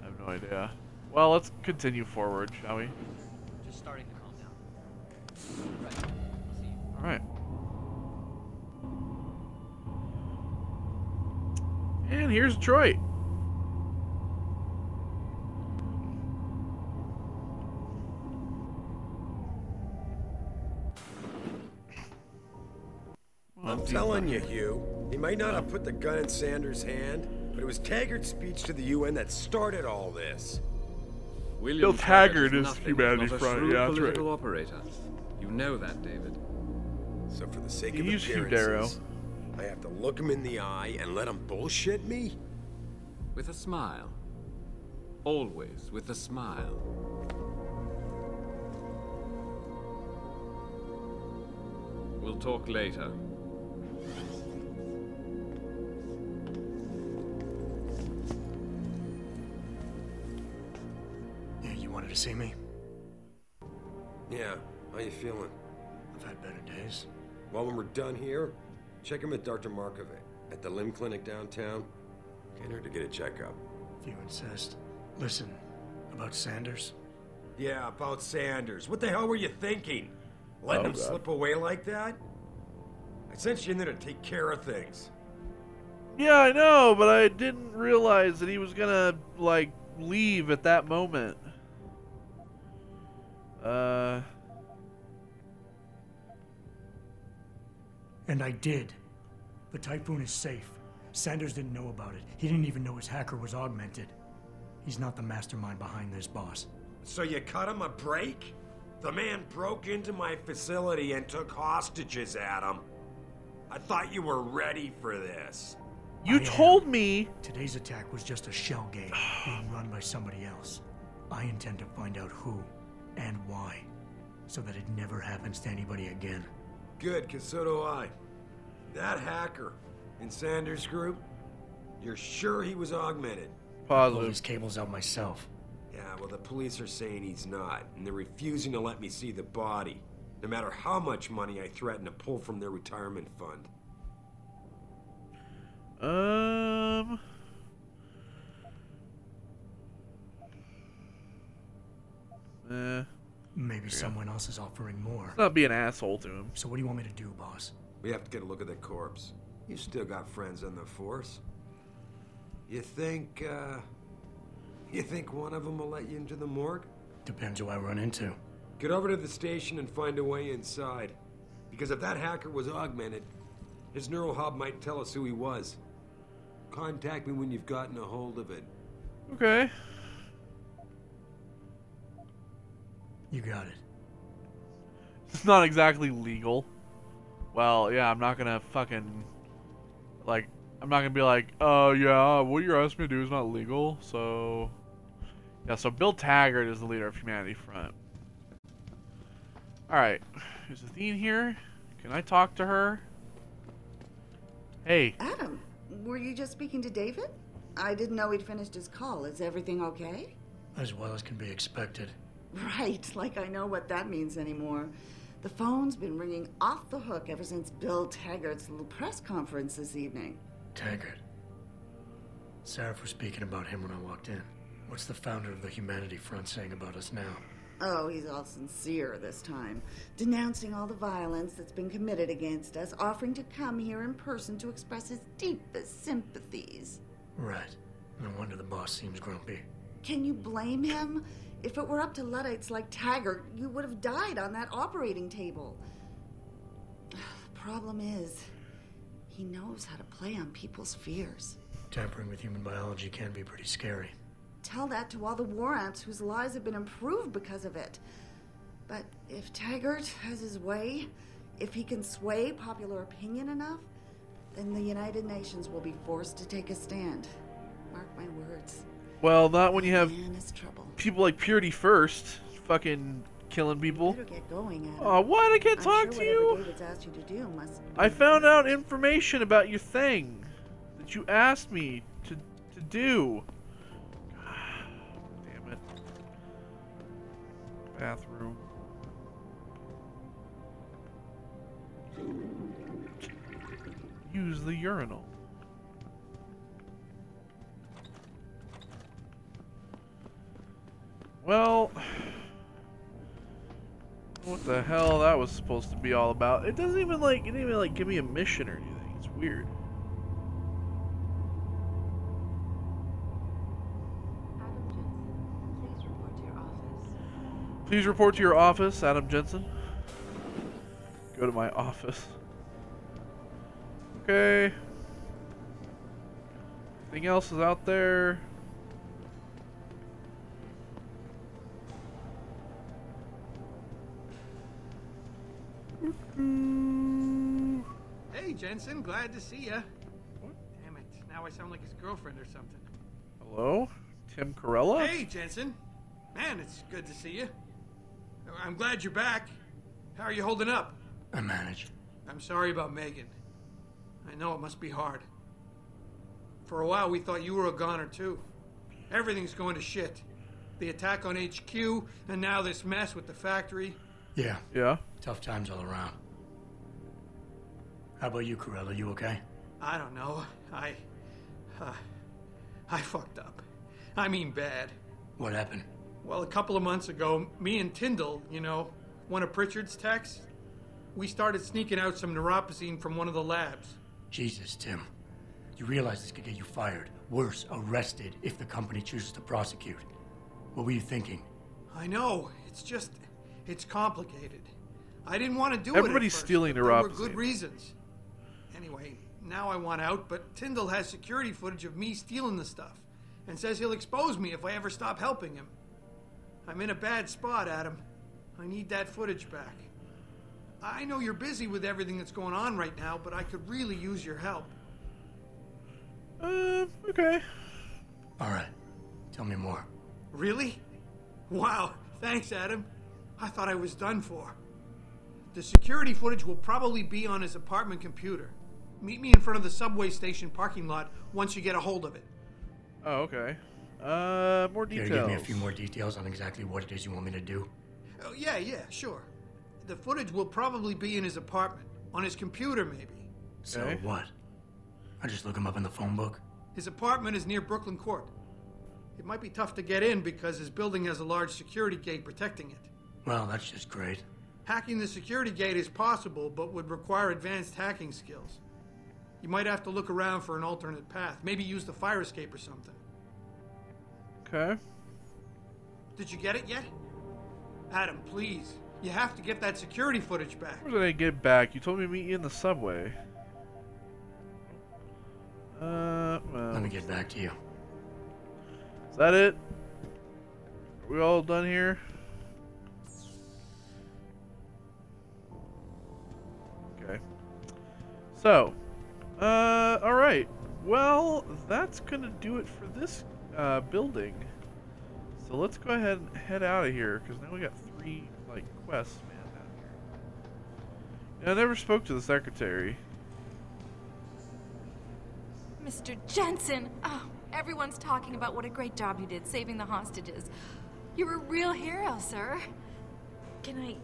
I have no idea. Well, let's continue forward, shall we? Just starting to calm down. Right. I'll see you. Alright. And here's Detroit. I'm telling you, Hugh, he might not have put the gun in Sanders' hand, but it was Taggart's speech to the UN that started all this. Bill Taggart is Humanity Front, yeah, that's right. Operator. You know that, David. So for the sake of He's appearances, I have to look him in the eye and let him bullshit me? With a smile. Always with a smile. We'll talk later. Yeah, you wanted to see me? Yeah, how you feeling? I've had better days. Well, when we're done here, check him at Dr. Markovic at the limb clinic downtown. Get her to get a checkup. If you insist. Listen, about Sanders? Yeah, about Sanders. What the hell were you thinking? Letting him slip away like that? I sent you in there to take care of things. Yeah, I know, but I didn't realize that he was gonna, like, leave at that moment. And I did. The Typhoon is safe. Sanders didn't know about it. He didn't even know his hacker was augmented. He's not the mastermind behind this, boss. So you cut him a break? The man broke into my facility and took hostages, Adam. I thought you were ready for this. You told me... Today's attack was just a shell game being run by somebody else. I intend to find out who and why, so that it never happens to anybody again. Good, because so do I. That hacker in Sanders' group, you're sure he was augmented? I pulled his cables out myself. Yeah, well, the police are saying he's not, and they're refusing to let me see the body, no matter how much money I threaten to pull from their retirement fund. Maybe someone else is offering more. Let's not be an asshole to him. So what do you want me to do, boss? We have to get a look at the corpse. You still got friends on the force. You think one of them will let you into the morgue? Depends who I run into. Get over to the station and find a way inside. Because if that hacker was augmented, his neural hub might tell us who he was. Contact me when you've gotten a hold of it. Okay. You got it. It's not exactly legal. Well, yeah, I'm not gonna fucking... Like, I'm not gonna be like, oh, yeah, what you're asking me to do is not legal, so... Yeah, so Bill Taggart is the leader of Humanity Front. Alright. Is Athene here? Can I talk to her? Hey. Adam, were you just speaking to David? I didn't know he'd finished his call. Is everything okay? As well as can be expected. Right, like I know what that means anymore. The phone's been ringing off the hook ever since Bill Taggart's little press conference this evening. Taggart. Sarah was speaking about him when I walked in. What's the founder of the Humanity Front saying about us now? Oh, he's all sincere this time, denouncing all the violence that's been committed against us, offering to come here in person to express his deepest sympathies. Right. No wonder the boss seems grumpy. Can you blame him? If it were up to Luddites like Taggart, you would have died on that operating table. The problem is, he knows how to play on people's fears. Tampering with human biology can be pretty scary. Tell that to all the war ants whose lives have been improved because of it. But if Taggart has his way, if he can sway popular opinion enough, then the United Nations will be forced to take a stand. Mark my words. Well, not when you have Man is trouble. people like Purity First fucking killing people. Better get going, Adam. Oh, what? I can't I'm talk sure to you? whatever David's asked you to do must I found out information about your thing that you asked me to do. Damn it. Bathroom. Use the urinal. Well, what the hell that was supposed to be all about? It doesn't even like, it didn't even like give me a mission or anything. It's weird. Please report to your office, Adam Jensen. Go to my office. Okay. Anything else is out there? Hey, Jensen, glad to see ya. Damn it, now I sound like his girlfriend or something. Hello? Tim Corella? Hey, Jensen. Man, it's good to see you. I'm glad you're back. How are you holding up? I manage. I'm sorry about Megan. I know it must be hard. For a while, we thought you were a goner, too. Everything's going to shit. The attack on HQ, and now this mess with the factory. Yeah. Yeah? Tough times all around. How about you, Corella? You okay? I don't know. I fucked up. I mean bad. What happened? Well, a couple of months ago, me and Tyndall, you know, one of Pritchard's techs, we started sneaking out some neuropozyne from one of the labs. Jesus, Tim. You realize this could get you fired. Worse, arrested if the company chooses to prosecute. What were you thinking? I know. It's just, it's complicated. I didn't want to do Everybody's it at first, stealing but there were neuropozyne. good reasons. Anyway, now I want out, but Tyndall has security footage of me stealing the stuff and says he'll expose me if I ever stop helping him. I'm in a bad spot, Adam. I need that footage back. I know you're busy with everything that's going on right now, but I could really use your help. Okay. All right. Tell me more. Really? Wow, thanks, Adam. I thought I was done for. The security footage will probably be on his apartment computer. Meet me in front of the subway station parking lot once you get a hold of it. Oh, okay. More details. Care to give me a few more details on exactly what it is you want me to do? Oh, yeah, sure. The footage will probably be in his apartment. On his computer, maybe. So what? I just look him up in the phone book? His apartment is near Brooklyn Court. It might be tough to get in because his building has a large security gate protecting it. Well, that's just great. Hacking the security gate is possible, but would require advanced hacking skills. You might have to look around for an alternate path. Maybe use the fire escape or something. Okay. Did you get it yet? Adam, please. You have to get that security footage back. Where did I get back? You told me to meet you in the subway. Well. Let me get back to you. Is that it? Are we all done here? Okay. So, alright. Well, that's gonna do it for this building. So let's go ahead and head out of here, because now we got 3, like, quests, man, down here. I never spoke to the secretary. Mr. Jensen! Oh, everyone's talking about what a great job you did saving the hostages. You're a real hero, sir. Can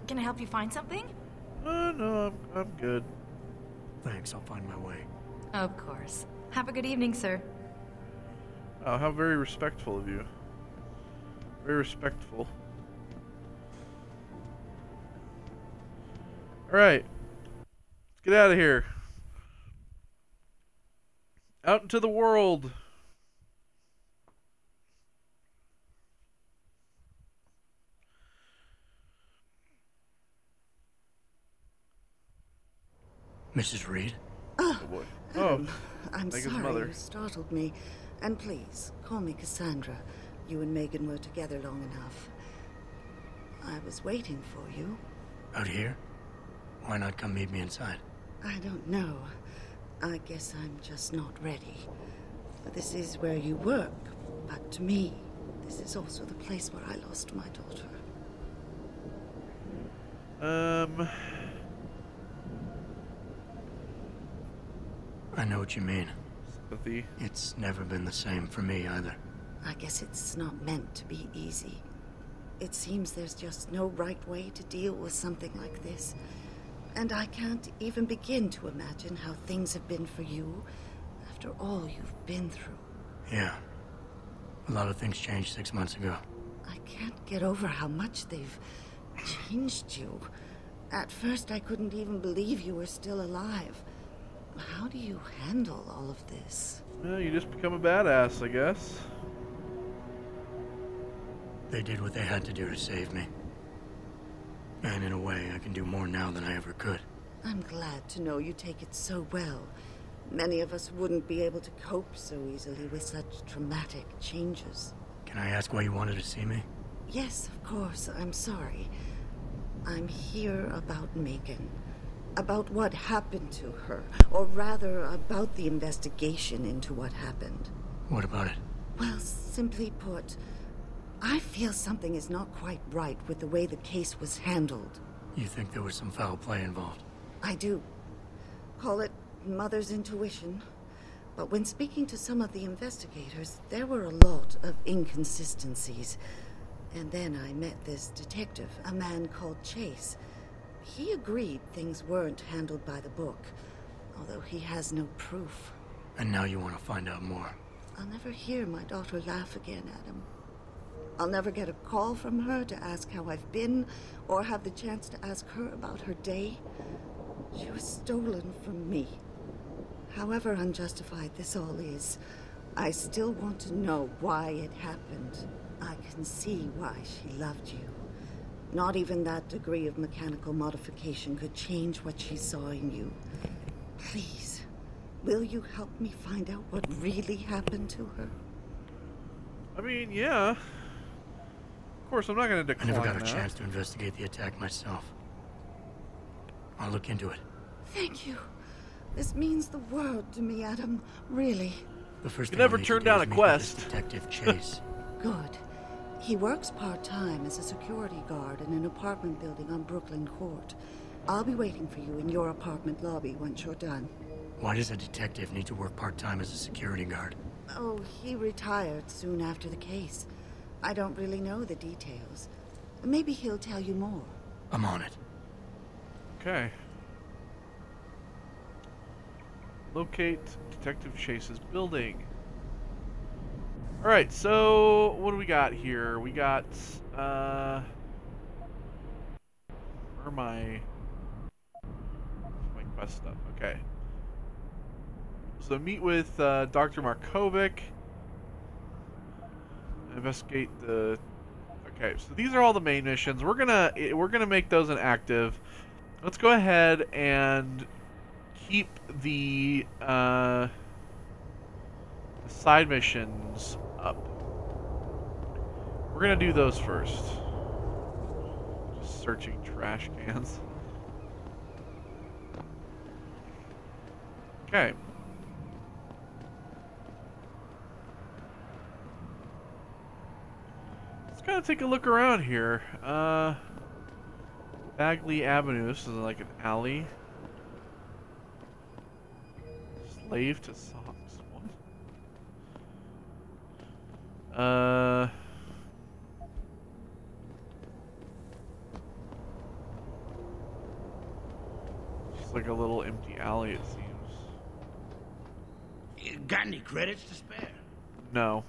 I help you find something? No, I'm good. Thanks, I'll find my way. Of course. Have a good evening, sir. Oh, how very respectful of you. Very respectful. Alright. Let's get out of here. Out into the world. Mrs. Reed? Oh, boy. Adam, Oh, I'm Megan's sorry mother. you startled me. And please, call me Cassandra. You and Megan were together long enough. I was waiting for you. Out here? Why not come meet me inside? I don't know. I guess I'm just not ready. This is where you work, but to me, this is also the place where I lost my daughter. I know what you mean. Sympathy. It's never been the same for me either. I guess it's not meant to be easy. It seems there's just no right way to deal with something like this. And I can't even begin to imagine how things have been for you after all you've been through. Yeah. A lot of things changed 6 months ago. I can't get over how much they've changed you. At first, I couldn't even believe you were still alive. How do you handle all of this? Well, you just become a badass, I guess. They did what they had to do to save me. And in a way, I can do more now than I ever could. I'm glad to know you take it so well. Many of us wouldn't be able to cope so easily with such traumatic changes. Can I ask why you wanted to see me? Yes, of course. I'm sorry. I'm here about Megan. About what happened to her. Or rather, about the investigation into what happened. What about it? Well, simply put, I feel something is not quite right with the way the case was handled. You think there was some foul play involved? I do. Call it mother's intuition. But when speaking to some of the investigators, there were a lot of inconsistencies. And then I met this detective, a man called Chase. He agreed things weren't handled by the book, although he has no proof. And now you want to find out more? I'll never hear my daughter laugh again, Adam. I'll never get a call from her to ask how I've been, or have the chance to ask her about her day. She was stolen from me. However unjustified this all is, I still want to know why it happened. I can see why she loved you. Not even that degree of mechanical modification could change what she saw in you. Please, will you help me find out what really happened to her? I mean, yeah. Of course, I'm not going to decline I never got a that. chance to investigate the attack myself. I'll look into it. Thank you. This means the world to me, Adam. Really. The first You thing never I need turned to do down is a meet with this quest. Detective Chase. Good. He works part-time as a security guard in an apartment building on Brooklyn Court. I'll be waiting for you in your apartment lobby once you're done. Why does a detective need to work part-time as a security guard? Oh, he retired soon after the case. I don't really know the details. Maybe he'll tell you more. I'm on it. Okay. Locate Detective Chase's building. Alright, so what do we got here? We got where are my quest stuff? Okay. So meet with Dr. Markovic. Investigate the okay, so these are all the main missions. We're gonna make those inactive. Let's go ahead and keep the side missions up. We're gonna do those first. Just searching trash cans. Okay. Let's kind of take a look around here. Bagley Avenue. This is like an alley. Slave to socks. What? Just like a little empty alley, it seems. You got any credits to spare? No.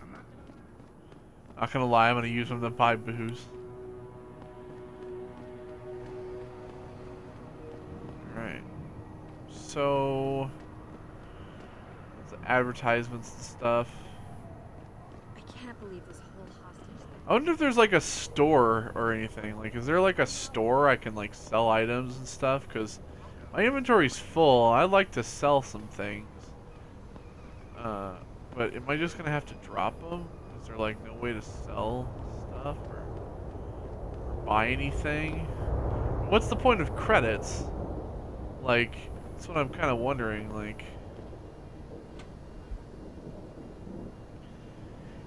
Not gonna lie, I'm gonna use them to buy booze. so advertisements and stuff. I can't believe this whole hostage thing. I wonder if there's like a store or anything. Like, is there like a store I can like sell items and stuff? Because my inventory's full. I'd like to sell some things. But am I just gonna have to drop them? Is there like no way to sell stuff or buy anything? What's the point of credits? Like, that's what I'm kind of wondering. Like,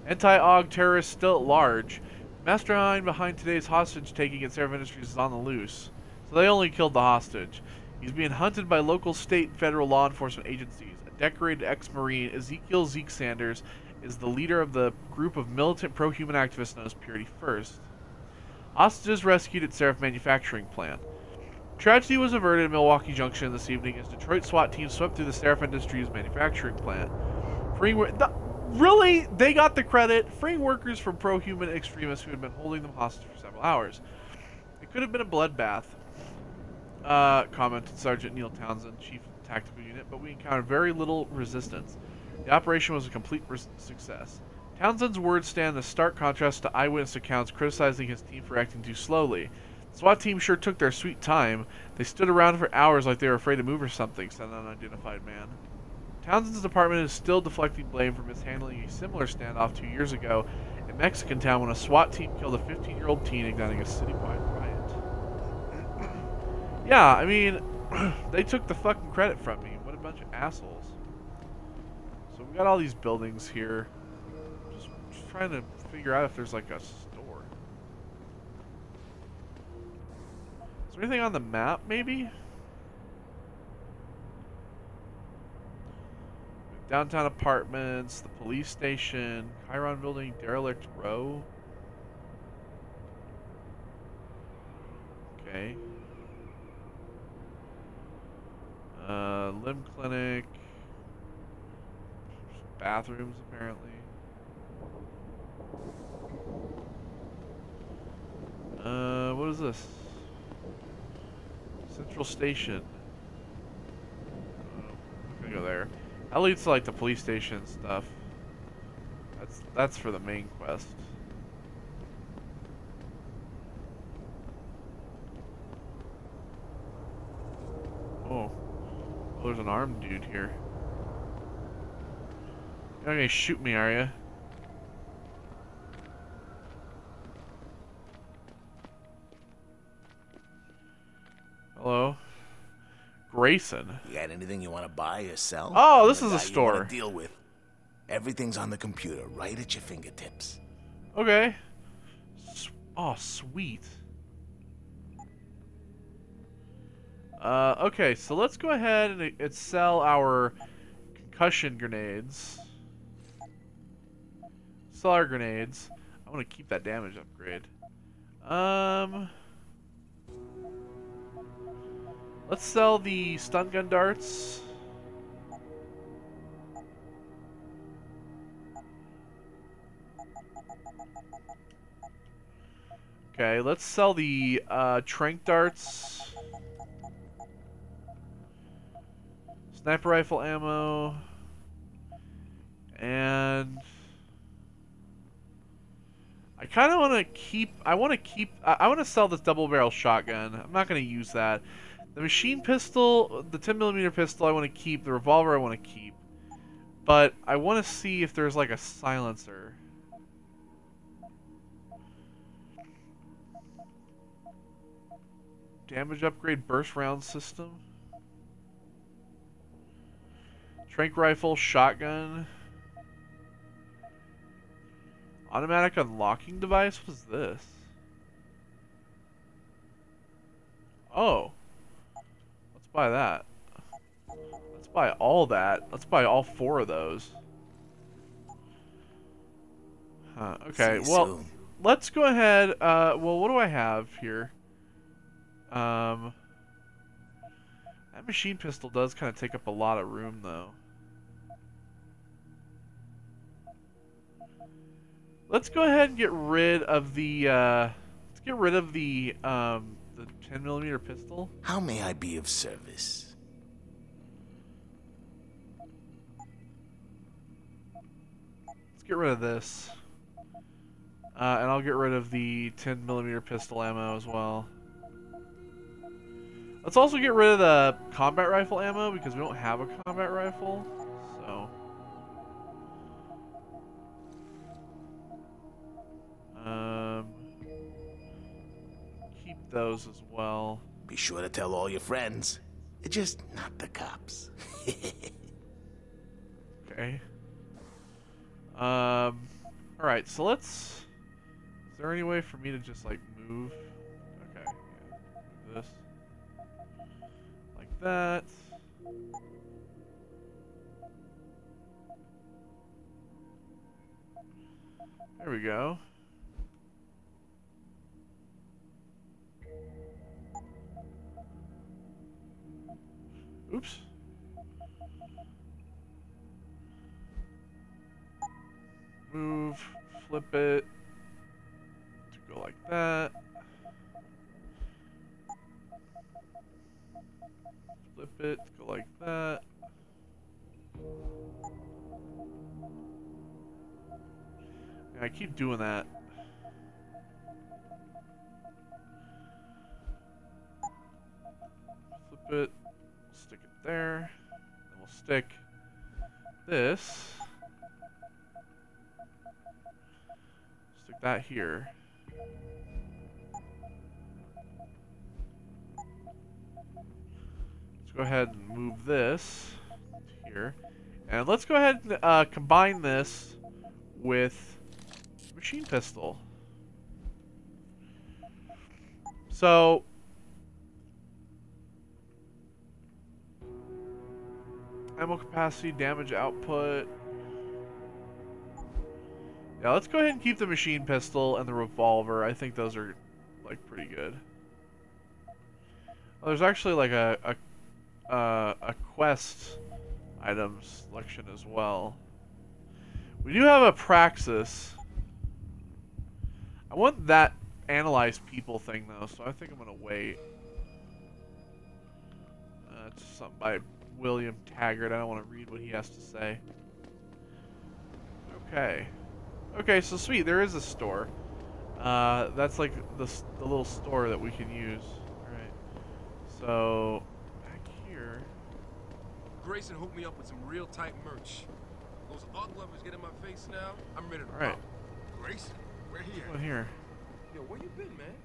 anti-AUG terrorists still at large. Mastermind behind today's hostage taking at Seraph Industries is on the loose. So they only killed the hostage. He's being hunted by local, state, and federal law enforcement agencies. A decorated ex-Marine, Ezekiel Zeke Sanders, is the leader of the group of militant pro-human activists known as Purity First. Hostages rescued at Seraph manufacturing plant. Tragedy was averted at Milwaukee Junction this evening as Detroit SWAT team swept through the Seraph Industries manufacturing plant. Really? They got the credit, freeing workers from pro-human extremists who had been holding them hostage for several hours. It could have been a bloodbath, commented Sergeant Neil Townsend, chief of the tactical unit, but we encountered very little resistance. The operation was a complete success. Townsend's words stand in stark contrast to eyewitness accounts criticizing his team for acting too slowly. The SWAT team sure took their sweet time. They stood around for hours like they were afraid to move or something, said an unidentified man. Townsend's department is still deflecting blame for mishandling a similar standoff 2 years ago in Mexican town when a SWAT team killed a 15-year-old teen igniting a citywide riot. Yeah, I mean, they took the fucking credit from me. What a bunch of assholes. So we got all these buildings here. Just trying to figure out if there's like a store. Is there anything on the map, maybe? Downtown apartments, the police station, Chiron building, derelict row. Okay. Limb clinic. Bathrooms, apparently. What is this? Central Station. I'm gonna go there. That leads to like the police station and stuff. That's for the main quest. Oh, there's an armed dude here. You're not gonna shoot me, are you? Hello? Grayson. You got anything you want to buy or sell? Oh, this is a You store. wanna deal with. Everything's on the computer, right at your fingertips. Okay. Oh, sweet. Okay, so let's go ahead and sell our concussion grenades. Sell our grenades. I want to keep that damage upgrade. Let's sell the stun gun darts. Okay, let's sell the tranq darts. Sniper rifle ammo. And I kind of want to keep, I want to sell this double barrel shotgun. I'm not going to use that. The machine pistol, the 10mm pistol I want to keep, the revolver I want to keep. But I want to see if there's like a silencer. Damage upgrade burst round system. Tranq rifle, shotgun. Automatic unlocking device? What is this? Oh. Let's buy that. Let's buy all that. Let's buy all 4 of those. Huh, okay, well, let's go ahead. Well, what do I have here? That machine pistol does kind of take up a lot of room, though. Let's go ahead and get rid of the, let's get rid of the 10mm pistol. How may I be of service? get rid of this. And I'll get rid of the 10mm pistol ammo as well. Let's also get rid of the combat rifle ammo because we don't have a combat rifle. So. Keep those as well. Be sure to tell all your friends. Just not the cops. Okay. Alright, so let's... Is there any way for me to just, like, move? Okay, yeah. Move this. Like that. There we go. Oops. Move, flip it to go like that. Flip it, go like that. Yeah, I keep doing that. Flip it, stick it there. Then we'll stick this. Stick that here. Let's go ahead and move this to here. And let's go ahead and combine this with machine pistol. So ammo capacity, damage output. Yeah, let's go ahead and keep the machine pistol and the revolver. I think those are like pretty good. Oh, there's actually like a quest item selection as well. We do have a praxis. I want that analyze people thing though, so I think I'm gonna wait. It's something by William Taggart. I don't want to read what he has to say. Okay. Okay, so sweet, there is a store. That's like the little store that we can use. Alright. So, back here. Grayson hooked me up with some real tight merch. Those odd lovers get in my face now, I'm ready to Alright. pop. Grayson, we're here. What's here? Yo, where you been, man?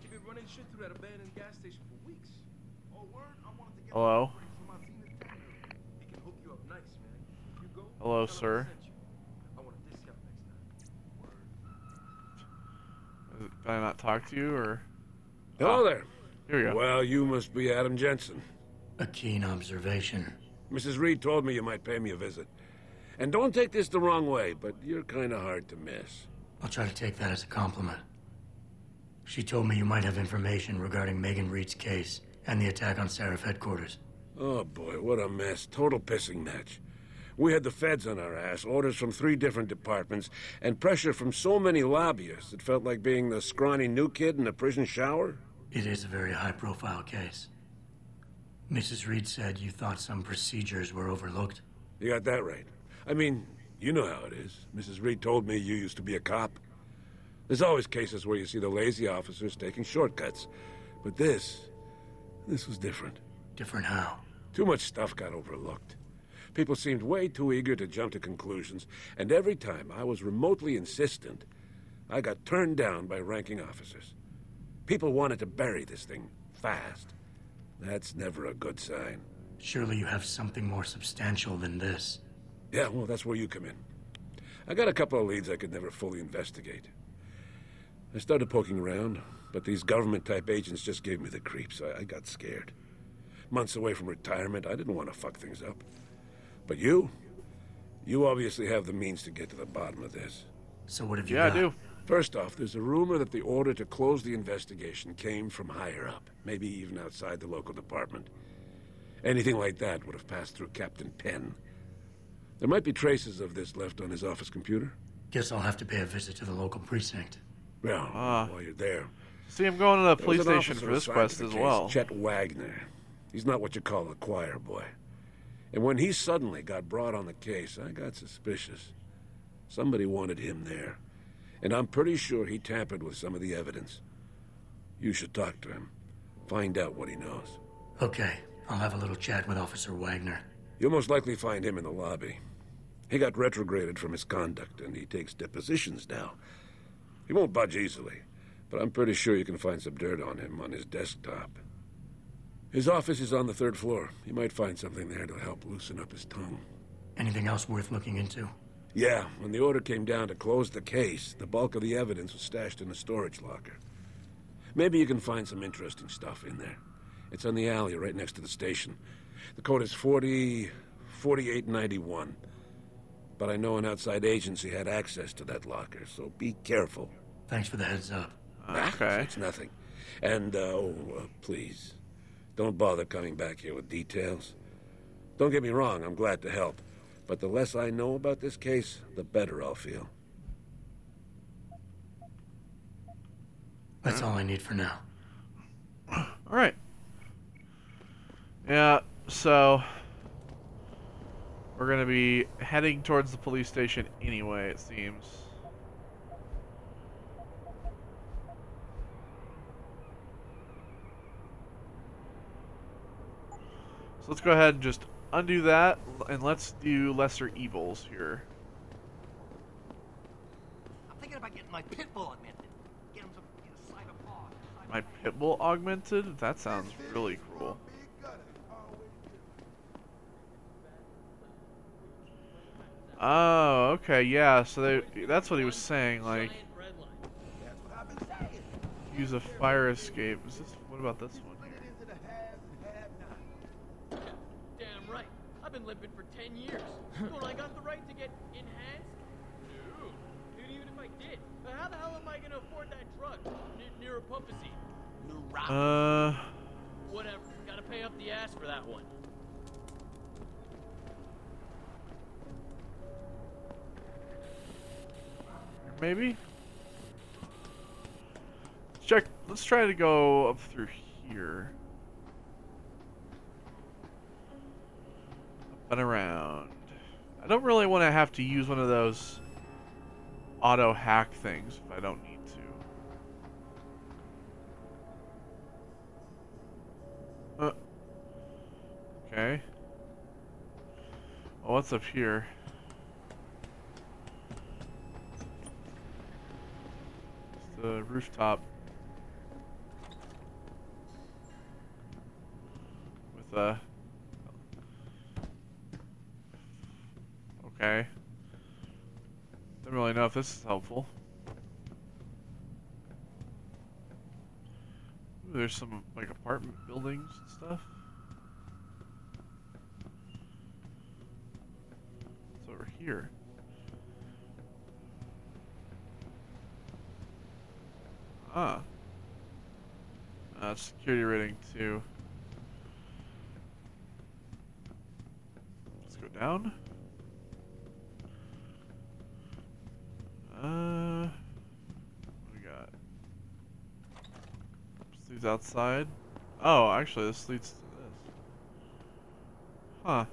You been running shit through that abandoned gas station for weeks. Oh, word? I wanted to get Hello? He can hook you up nice, man. You go. Hello, sir. I want a discount next time. Did I not talk to you, or? Hello there. Here we go. Well, you must be Adam Jensen. A keen observation. Mrs. Reed told me you might pay me a visit. And don't take this the wrong way, but you're kind of hard to miss. I'll try to take that as a compliment. She told me you might have information regarding Megan Reed's case and the attack on Seraph headquarters. Oh boy, what a mess. Total pissing match. We had the feds on our ass, orders from 3 different departments, and pressure from so many lobbyists it felt like being the scrawny new kid in a prison shower. It is a very high-profile case. Mrs. Reed said you thought some procedures were overlooked. You got that right. I mean, you know how it is. Mrs. Reed told me you used to be a cop. There's always cases where you see the lazy officers taking shortcuts. But this was different. Different how? Too much stuff got overlooked. People seemed way too eager to jump to conclusions, and every time I was remotely insistent, I got turned down by ranking officers. People wanted to bury this thing fast. That's never a good sign. Surely you have something more substantial than this. Yeah, well, that's where you come in. I got a couple of leads I could never fully investigate. I started poking around, but these government-type agents just gave me the creeps. I got scared. Months away from retirement, I didn't want to fuck things up. But you obviously have the means to get to the bottom of this. So what have you got? got? I do. First off, there's a rumor that the order to close the investigation came from higher up, maybe even outside the local department. Anything like that would have passed through Captain Penn. There might be traces of this left on his office computer. Guess I'll have to pay a visit to the local precinct. Well, while you're there... See, I'm going to the there was police an station officer for this assigned quest to the as case, well. Chet Wagner. He's not what you call a choir boy. And when he suddenly got brought on the case, I got suspicious. Somebody wanted him there. And I'm pretty sure he tampered with some of the evidence. You should talk to him. Find out what he knows. Okay, I'll have a little chat with Officer Wagner. You'll most likely find him in the lobby. He got retrograded from his conduct, and he takes depositions now. He won't budge easily, but I'm pretty sure you can find some dirt on him on his desktop. His office is on the 3rd floor. You might find something there to help loosen up his tongue. Anything else worth looking into? Yeah, when the order came down to close the case, the bulk of the evidence was stashed in a storage locker. Maybe you can find some interesting stuff in there. It's on the alley right next to the station. The code is 4891. But I know an outside agency had access to that locker, so be careful. Thanks for the heads up. Okay. It's nothing. And, please, don't bother coming back here with details. Don't get me wrong, I'm glad to help. But the less I know about this case, the better I'll feel. That's all I need for now. Alright. Yeah, so we're gonna be heading towards the police station anyway, it seems. So let's go ahead and just undo that, and let's do lesser evils here. I'm thinking about getting my pit bull augmented. Get him some cyber paw. My pitbull augmented? That sounds really cool. Oh, okay, yeah, so that's what he was saying, like, use a fire escape. Is this, what about this one here? Damn right. I've been limping for 10 years. Don't I got the right to get enhanced? No. Dude, even if I did, how the hell am I gonna afford that drug? Near a pumpacine. Whatever. Gotta pay up the ass for that one. Maybe? Check. Let's try to go up through here. Up and around. I don't really want to have to use one of those auto hack things if I don't need to. Okay. Well, what's up here? The rooftop with a okay. Don't really know if this is helpful. Ooh, there's some like apartment buildings and stuff. What's over here? Ah. Security rating 2. Let's go down. What do we got? This leads outside. Oh, actually, this leads to this. Huh.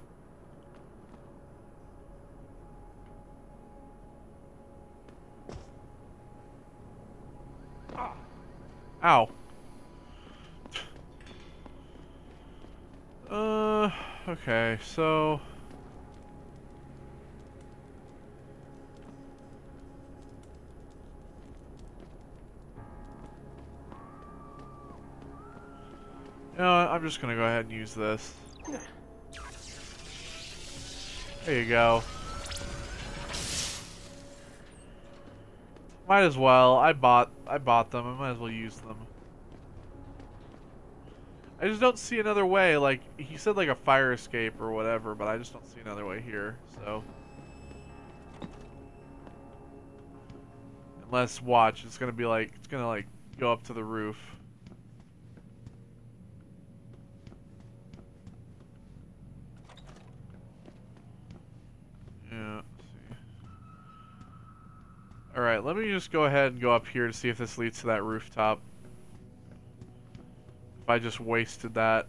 Ow. Okay, so you know what? I'm just gonna go ahead and use this. There you go. Might as well. I bought them. I might as well use them. I just don't see another way. Like, he said like a fire escape or whatever, but I just don't see another way here, so. Unless, watch, it's gonna be like, it's gonna like go up to the roof. Yeah, let's see. Alright, let me just go ahead and go up here to see if this leads to that rooftop. If I just wasted that.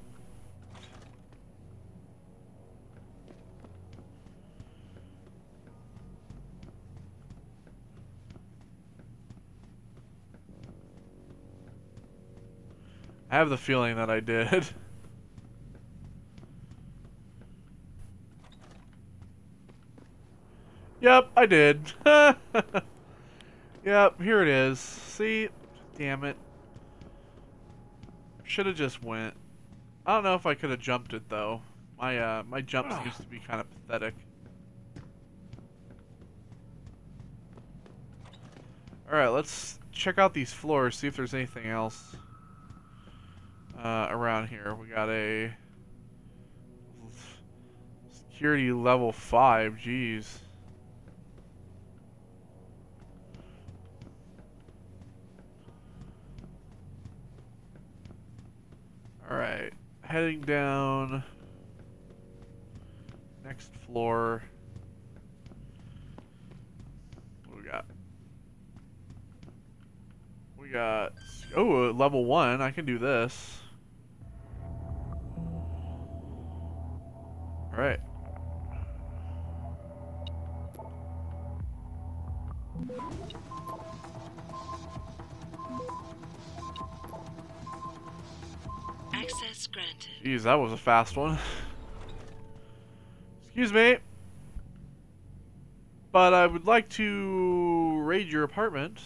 I have the feeling that I did. Yep, I did. Yep, here it is. See? Damn it. Should have just went. I don't know if I could have jumped it though. My jump seems to be kind of pathetic. Alright, let's check out these floors, see if there's anything else around here. We got a security level 5, jeez. Alright, heading down. Next floor. What do we got? We got... Oh, level 1. I can do this. Alright. Access granted. Jeez, that was a fast one. Excuse me. But I would like to raid your apartment.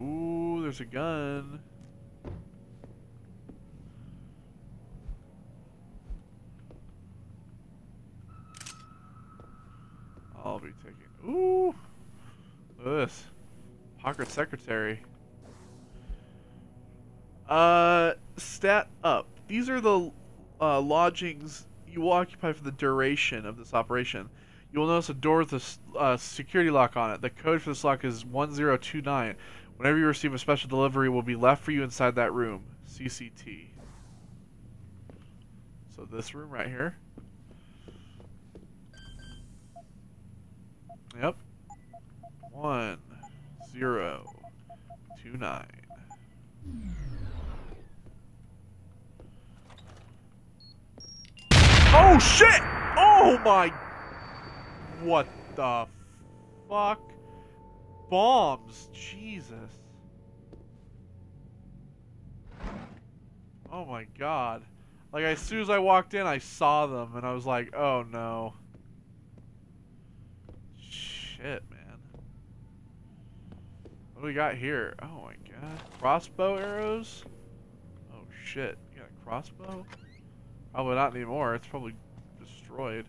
Ooh, there's a gun. I'll be taking... Ooh! Look at this. Pocket secretary. Stat up. These are the lodgings you will occupy for the duration of this operation. You will notice a door with a security lock on it. The code for this lock is 1029. Whenever you receive a special delivery, will be left for you inside that room. CCT. So this room right here. Yep. 1029. Oh shit! Oh my! What the fuck? Bombs! Jesus. Oh my god. Like, as soon as I walked in, I saw them, and I was like, oh no. Shit, man. What do we got here? Oh my god. Crossbow arrows? Oh shit. You got a crossbow? Probably not anymore. It's probably destroyed.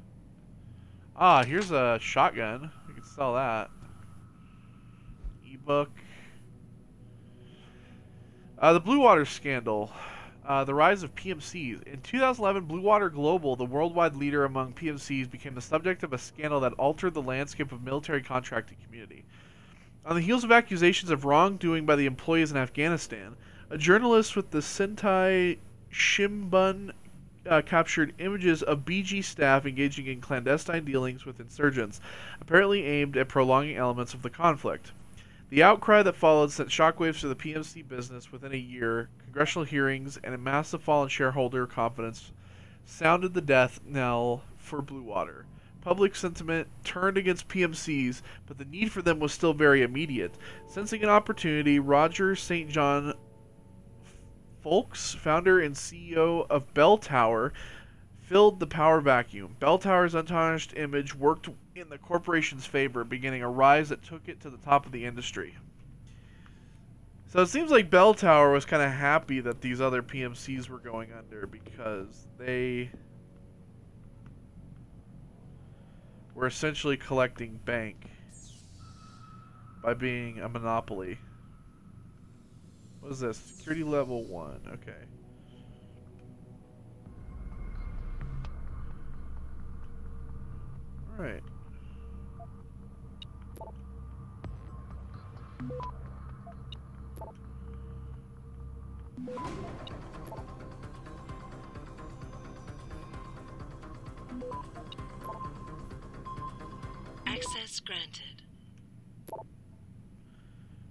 Ah, here's a shotgun. We can sell that. Ebook. The Blue Water scandal. The rise of PMCs. In 2011, Blue Water Global, the worldwide leader among PMCs, became the subject of a scandal that altered the landscape of military contracting community. On the heels of accusations of wrongdoing by the employees in Afghanistan, a journalist with the Sentai Shimbun captured images of BG staff engaging in clandestine dealings with insurgents, apparently aimed at prolonging elements of the conflict. The outcry that followed sent shockwaves to the PMC business within a year. Congressional hearings and a massive fall in shareholder confidence sounded the death knell for Blue Water. Public sentiment turned against PMCs, but the need for them was still very immediate. Sensing an opportunity, Roger St. John Folks, founder and CEO of Bell Tower, filled the power vacuum. Bell Tower's untarnished image worked in the corporation's favor, beginning a rise that took it to the top of the industry. So it seems like Bell Tower was kind of happy that these other PMCs were going under, because they were essentially collecting bank by being a monopoly. What is this? Security level 1. Okay. Alright. Access granted.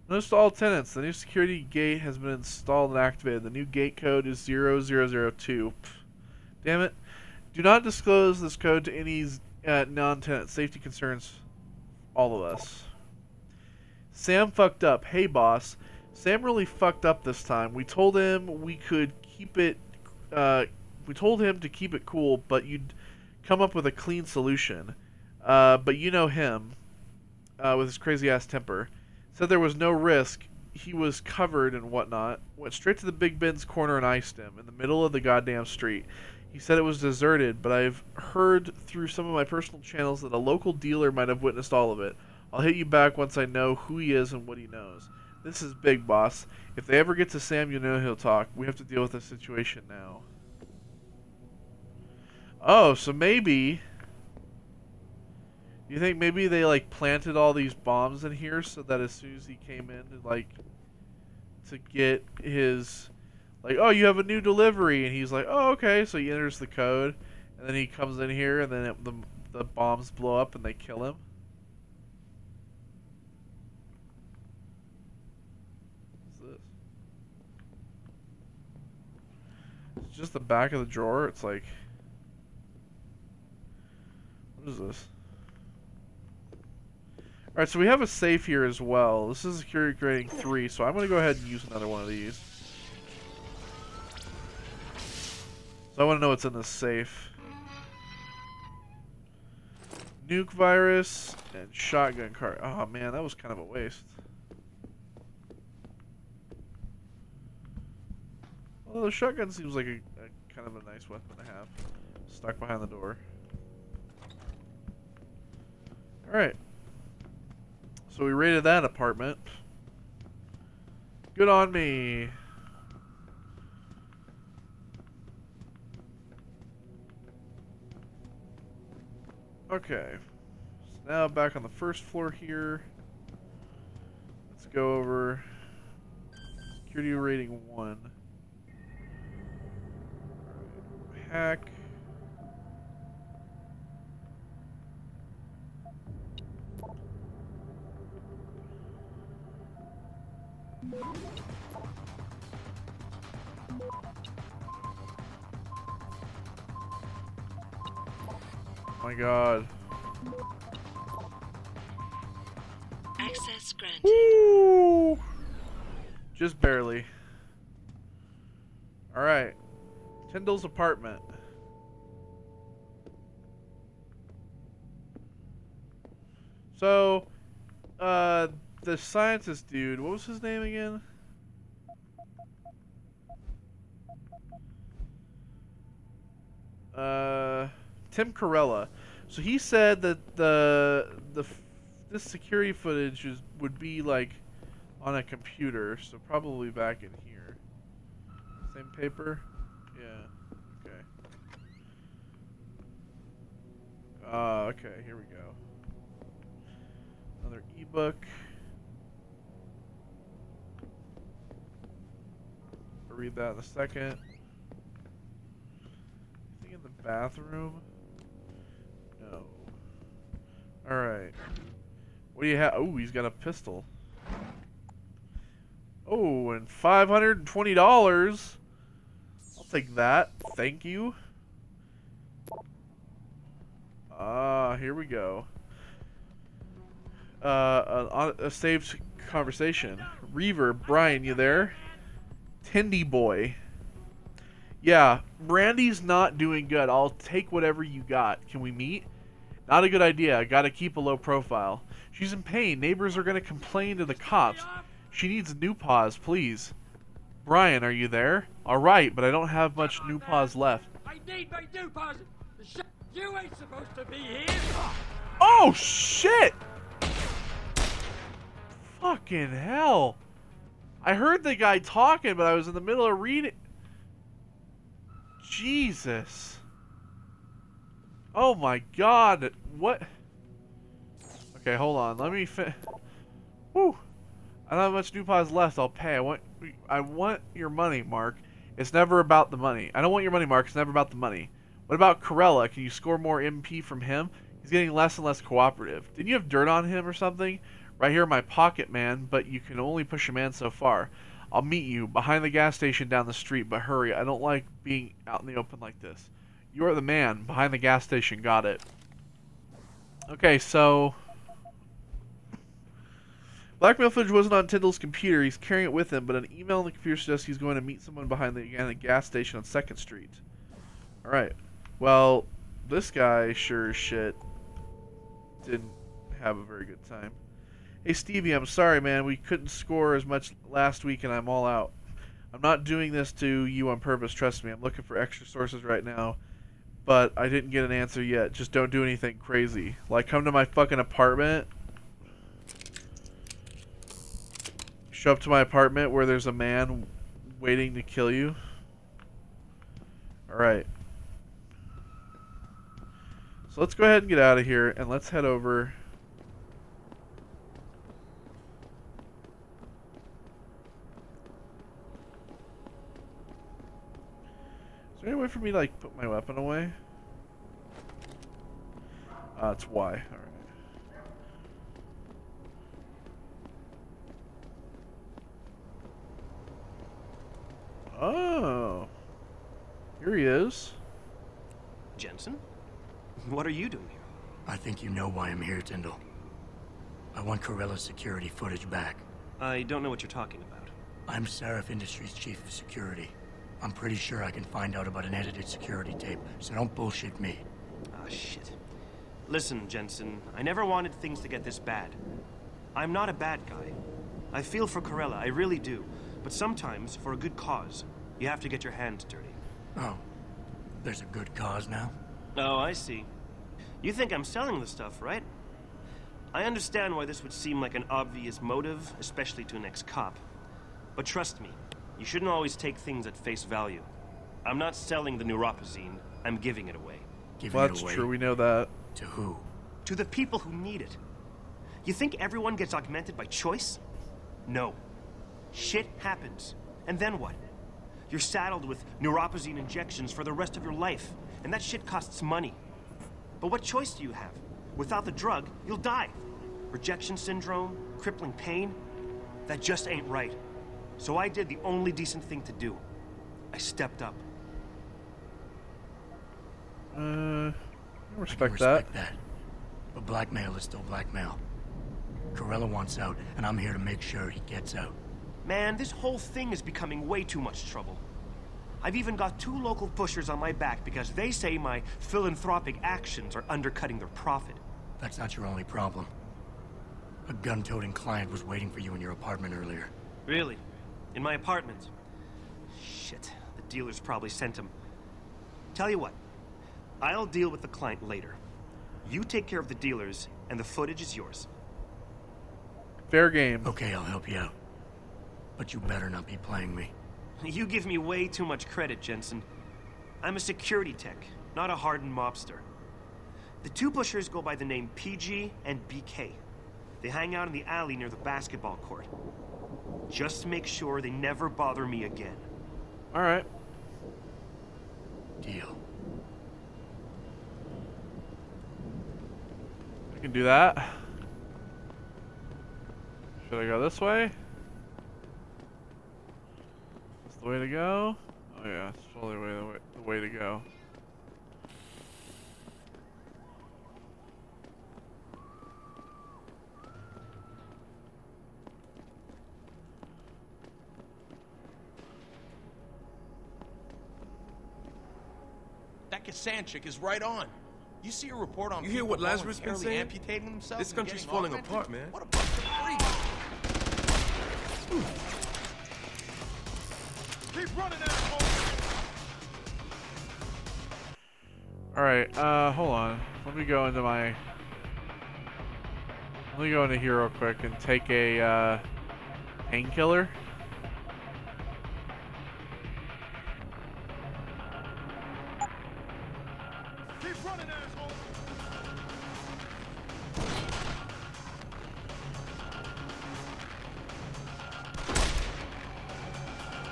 Notice to all tenants, the new security gate has been installed and activated. The new gate code is 0002. Pff, damn it. Do not disclose this code to any non-tenant. Safety concerns all of us. Sam fucked up. Hey, boss. Sam really fucked up this time. We told him we could keep it... we told him to keep it cool, but you'd come up with a clean solution. But you know him, with his crazy-ass temper. Said there was no risk. He was covered and whatnot. Went straight to the Big Ben's corner and iced him in the middle of the goddamn street. He said it was deserted, but I've heard through some of my personal channels that a local dealer might have witnessed all of it. I'll hit you back once I know who he is and what he knows. This is big, boss. If they ever get to Sam, you know he'll talk. We have to deal with this situation now. Oh, so maybe... You think maybe they, like, planted all these bombs in here so that as soon as he came in, to get his... Like, oh, you have a new delivery, and he's like, oh, okay, so he enters the code, and then he comes in here, and then the bombs blow up, and they kill him. What's this? It's just the back of the drawer. It's like, what is this? Alright, so we have a safe here as well. This is security rating 3, so I'm going to go ahead and use another one of these. So I want to know what's in this safe. Nuke virus and shotgun card. Oh man, that was kind of a waste. Well, the shotgun seems like a kind of a nice weapon to have. Stuck behind the door. Alright. So we raided that apartment. Good on me. Okay, so now back on the first floor here. Let's go over security rating 1. Right. Hack. Oh my god. Access granted. Woo! Just barely. Alright. Tyndall's apartment. So, the scientist dude, what was his name again? Tim Corella. So he said that this security footage would be like on a computer, so probably back in here. Same paper? Yeah. Okay. Okay, here we go. Another ebook. I'll read that in a second. Anything in the bathroom? No. Alright. What do you have? Oh, he's got a pistol. Oh, and $520. I'll take that. Thank you. Here we go. A saved conversation. Reaver, Brian, you there? Tindy boy. Yeah, Brandy's not doing good. I'll take whatever you got. Can we meet? Not a good idea. I gotta keep a low profile. She's in pain. Neighbors are gonna complain to the cops. She needs new paws, please. Brian, are you there? Alright, but I don't have much new paws left. I need my new paws. You ain't supposed to be here. Oh, shit! Fucking hell. I heard the guy talking, but I was in the middle of reading. Jesus. Oh my god. What? Okay, hold on. Let me Whew. I don't have much new paws left. I'll pay. I want your money, Mark. It's never about the money. I don't want your money, Mark. It's never about the money. What about Corella? Can you score more MP from him? He's getting less and less cooperative. Didn't you have dirt on him or something? Right here in my pocket, man, but you can only push a man so far. I'll meet you behind the gas station down the street, but hurry. I don't like being out in the open like this. You are the man behind the gas station. Got it. Okay, so... Blackmail footage wasn't on Tyndall's computer. He's carrying it with him, but an email on the computer suggests he's going to meet someone behind the gas station on 2nd Street. Alright. Well, this guy sure as shit didn't have a very good time. Hey, Stevie, I'm sorry, man. We couldn't score as much last week, and I'm all out. I'm not doing this to you on purpose, trust me. I'm looking for extra sources right now, but I didn't get an answer yet. Just don't do anything crazy. Like, come to my fucking apartment. Show up to my apartment where there's a man waiting to kill you. Alright. So let's go ahead and get out of here, and let's head over... Is there any way for me to, like, put my weapon away? It's Y. Alright. Oh. Here he is. Jensen? What are you doing here? I think you know why I'm here, Tyndall. I want Corella's security footage back. I don't know what you're talking about. I'm Seraph Industries' chief of security. I'm pretty sure I can find out about an edited security tape, so don't bullshit me. Ah, shit. Listen, Jensen, I never wanted things to get this bad. I'm not a bad guy. I feel for Corella, I really do. But sometimes, for a good cause, you have to get your hands dirty. Oh, there's a good cause now? Oh, I see. You think I'm selling the stuff, right? I understand why this would seem like an obvious motive, especially to an ex-cop. But trust me, you shouldn't always take things at face value. I'm not selling the neuropazine, I'm giving it away. Giving it away? That's true, we know that. To who? To the people who need it. You think everyone gets augmented by choice? No. Shit happens. And then what? You're saddled with neuropazine injections for the rest of your life, and that shit costs money. But what choice do you have? Without the drug, you'll die. Rejection syndrome, crippling pain, that just ain't right. So I did the only decent thing to do. I stepped up. I respect that. But blackmail is still blackmail. Corella wants out, and I'm here to make sure he gets out. Man, this whole thing is becoming way too much trouble. I've even got 2 local pushers on my back because they say my philanthropic actions are undercutting their profit. That's not your only problem. A gun-toting client was waiting for you in your apartment earlier. Really? In my apartment? Shit, the dealers probably sent him. Tell you what, I'll deal with the client later. You take care of the dealers, and the footage is yours. Fair game. Okay, I'll help you out. But you better not be playing me. You give me way too much credit, Jensen. I'm a security tech, not a hardened mobster. The 2 pushers go by the name PG and BK. They hang out in the alley near the basketball court. Just make sure they never bother me again. Alright. Deal. I can do that. Should I go this way? That's the way to go? Oh yeah, it's totally the way to go. That Kassanchik is right on. You see a report on You hear what Lazarus been saying? amputating themselves. This country's falling apart, man. What a bunch of freaks! Keep running, asshole! Alright, hold on. Let me go into here real quick and take a, painkiller. Keep running, asshole!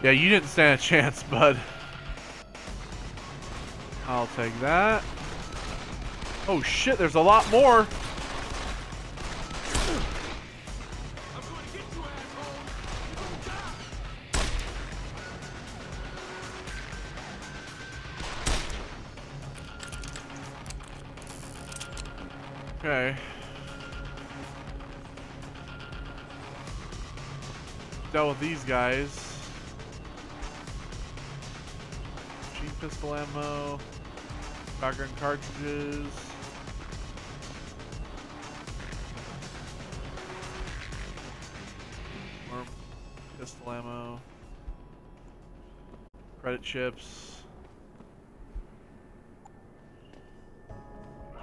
Yeah, you didn't stand a chance, bud. I'll take that. Oh shit, there's a lot more. Okay. Dealt with these guys. Machine pistol ammo. Shotgun cartridges. More pistol ammo. Credit chips.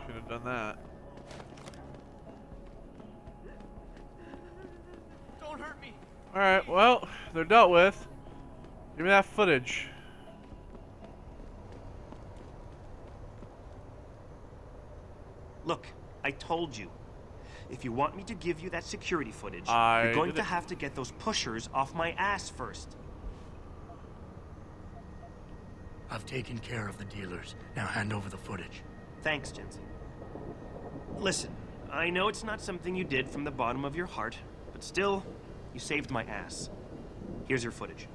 Should have done that. Don't hurt me. Alright, well, they're dealt with. Give me that footage. Look, I told you. If you want me to give you that security footage, I you're going did to it. have to get those pushers off my ass first. I've taken care of the dealers. Now hand over the footage. Thanks, Jensen. Listen, I know it's not something you did from the bottom of your heart, but still, you saved my ass. Here's your footage.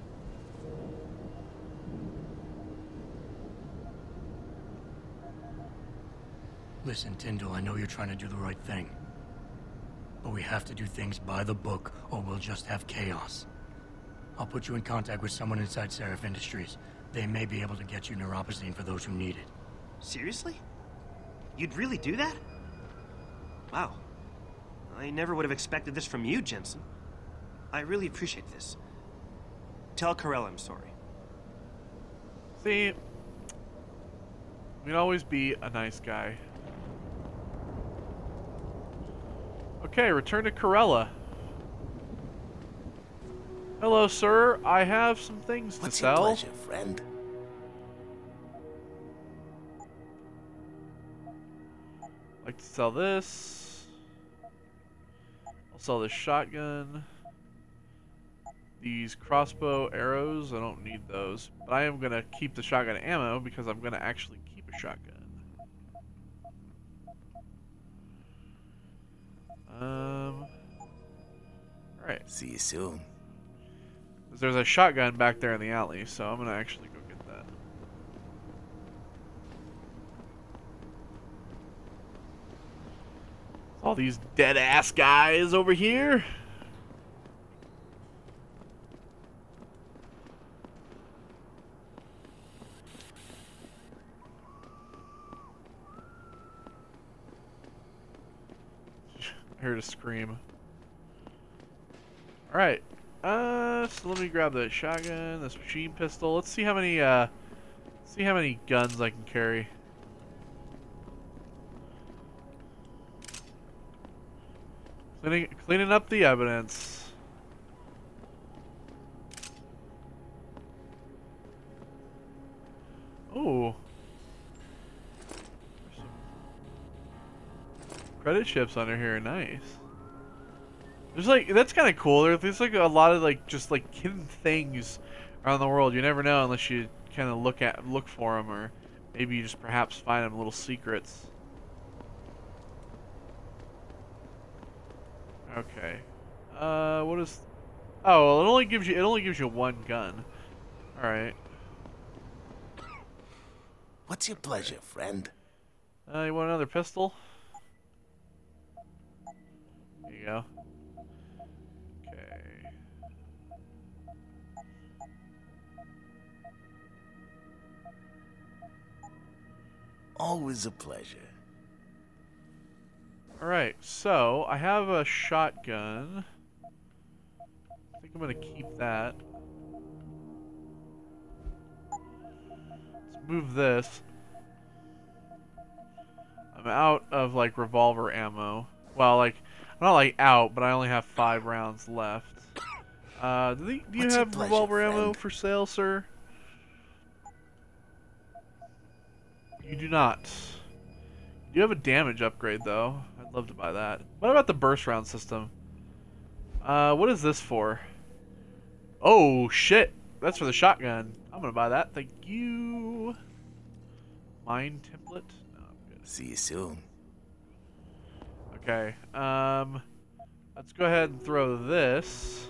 Listen, Tyndall, I know you're trying to do the right thing. But we have to do things by the book, or we'll just have chaos. I'll put you in contact with someone inside Seraph Industries. They may be able to get you neuropazine for those who need it. Seriously? You'd really do that? Wow. I never would have expected this from you, Jensen. I really appreciate this. Tell Carell I'm sorry. See, we'd always be a nice guy. Okay, return to Corella. Hello, sir. I have some things to sell. What's your pleasure, friend? Like to sell this. I'll sell this shotgun. These crossbow arrows, I don't need those. But I am going to keep the shotgun ammo because I'm going to actually keep a shotgun. Alright. See you soon. There's a shotgun back there in the alley, so I'm going to actually go get that. All these dead-ass guys over here. I heard a scream. Alright. So let me grab the shotgun, this machine pistol. Let's see how many guns I can carry. Cleaning up the evidence. Oh. Credit chips under here, nice. There's like, that's kind of cool. There's like a lot of like just like hidden things around the world. You never know unless you kind of look for them, or maybe you just perhaps find them little secrets. Okay. What is? Oh, well, it only gives you one gun. All right. What's your pleasure, friend? You want another pistol? There you go. Okay. Always a pleasure. Alright, so I have a shotgun. I think I'm gonna keep that. Let's move this. I'm out of like revolver ammo. Well, like, I'm not like out, but I only have 5 rounds left. Do you have revolver ammo for sale, sir? You do not. You have a damage upgrade, though. I'd love to buy that. What about the burst round system? What is this for? Oh, shit. That's for the shotgun. I'm gonna buy that. Thank you. Mine template? No, I'm good. See you soon. Okay. Let's go ahead and throw this.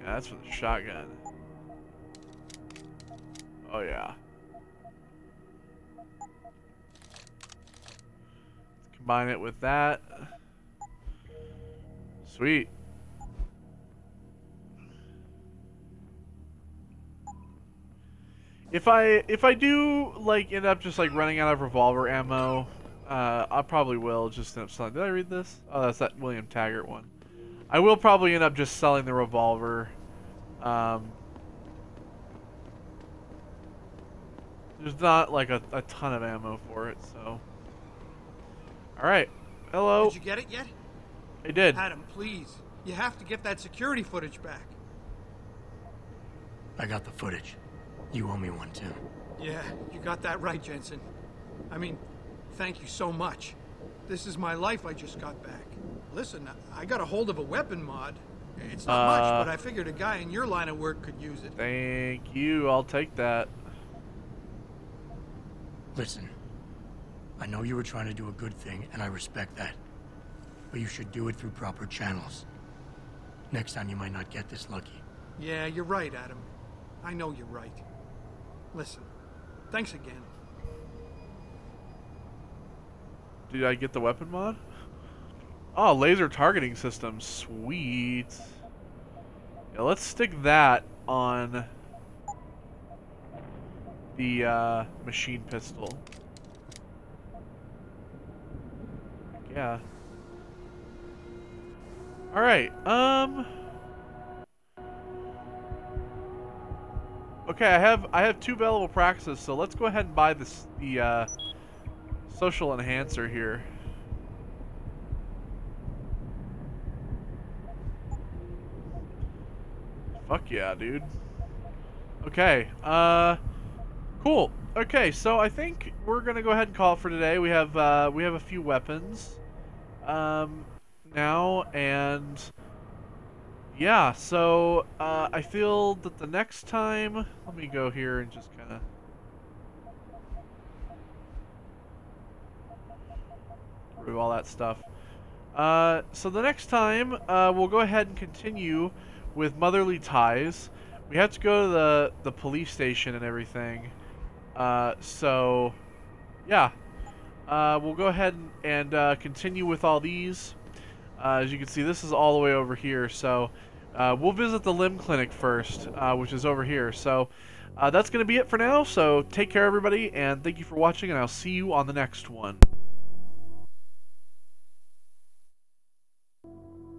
Yeah, that's for the shotgun. Oh, yeah. combine it with that. Sweet. If I do like end up just like running out of revolver ammo, I probably will just end up selling. Did I read this? Oh, that's that William Taggart one. I will probably end up just selling the revolver. There's not like a ton of ammo for it, so. Alright. Hello. Did you get it yet? I did. Adam, please. You have to get that security footage back. I got the footage. You owe me one, Tim. Yeah, you got that right, Jensen. I mean, thank you so much. This is my life I just got back. Listen, I got a hold of a weapon mod. It's not much, but I figured a guy in your line of work could use it. Thank you. I'll take that. Listen, I know you were trying to do a good thing, and I respect that. But you should do it through proper channels. Next time you might not get this lucky. Yeah, you're right, Adam. I know you're right. Listen, thanks again. Did I get the weapon mod? Oh, laser targeting system. Sweet. Yeah, let's stick that on the machine pistol. Yeah. All right. Okay, I have 2 available practices, so let's go ahead and buy the social enhancer here. Fuck yeah, dude. Okay, cool. Okay, so I think we're gonna go ahead and call it for today. We have a few weapons now, and yeah, so I feel that the next time, let me go here and just kind of remove all that stuff. So the next time we'll go ahead and continue with Motherly Ties. We have to go to the police station and everything. So yeah, we'll go ahead and continue with all these. As you can see, this is all the way over here. So we'll visit the limb clinic first, which is over here. So that's going to be it for now. So take care, everybody, and thank you for watching, and I'll see you on the next one.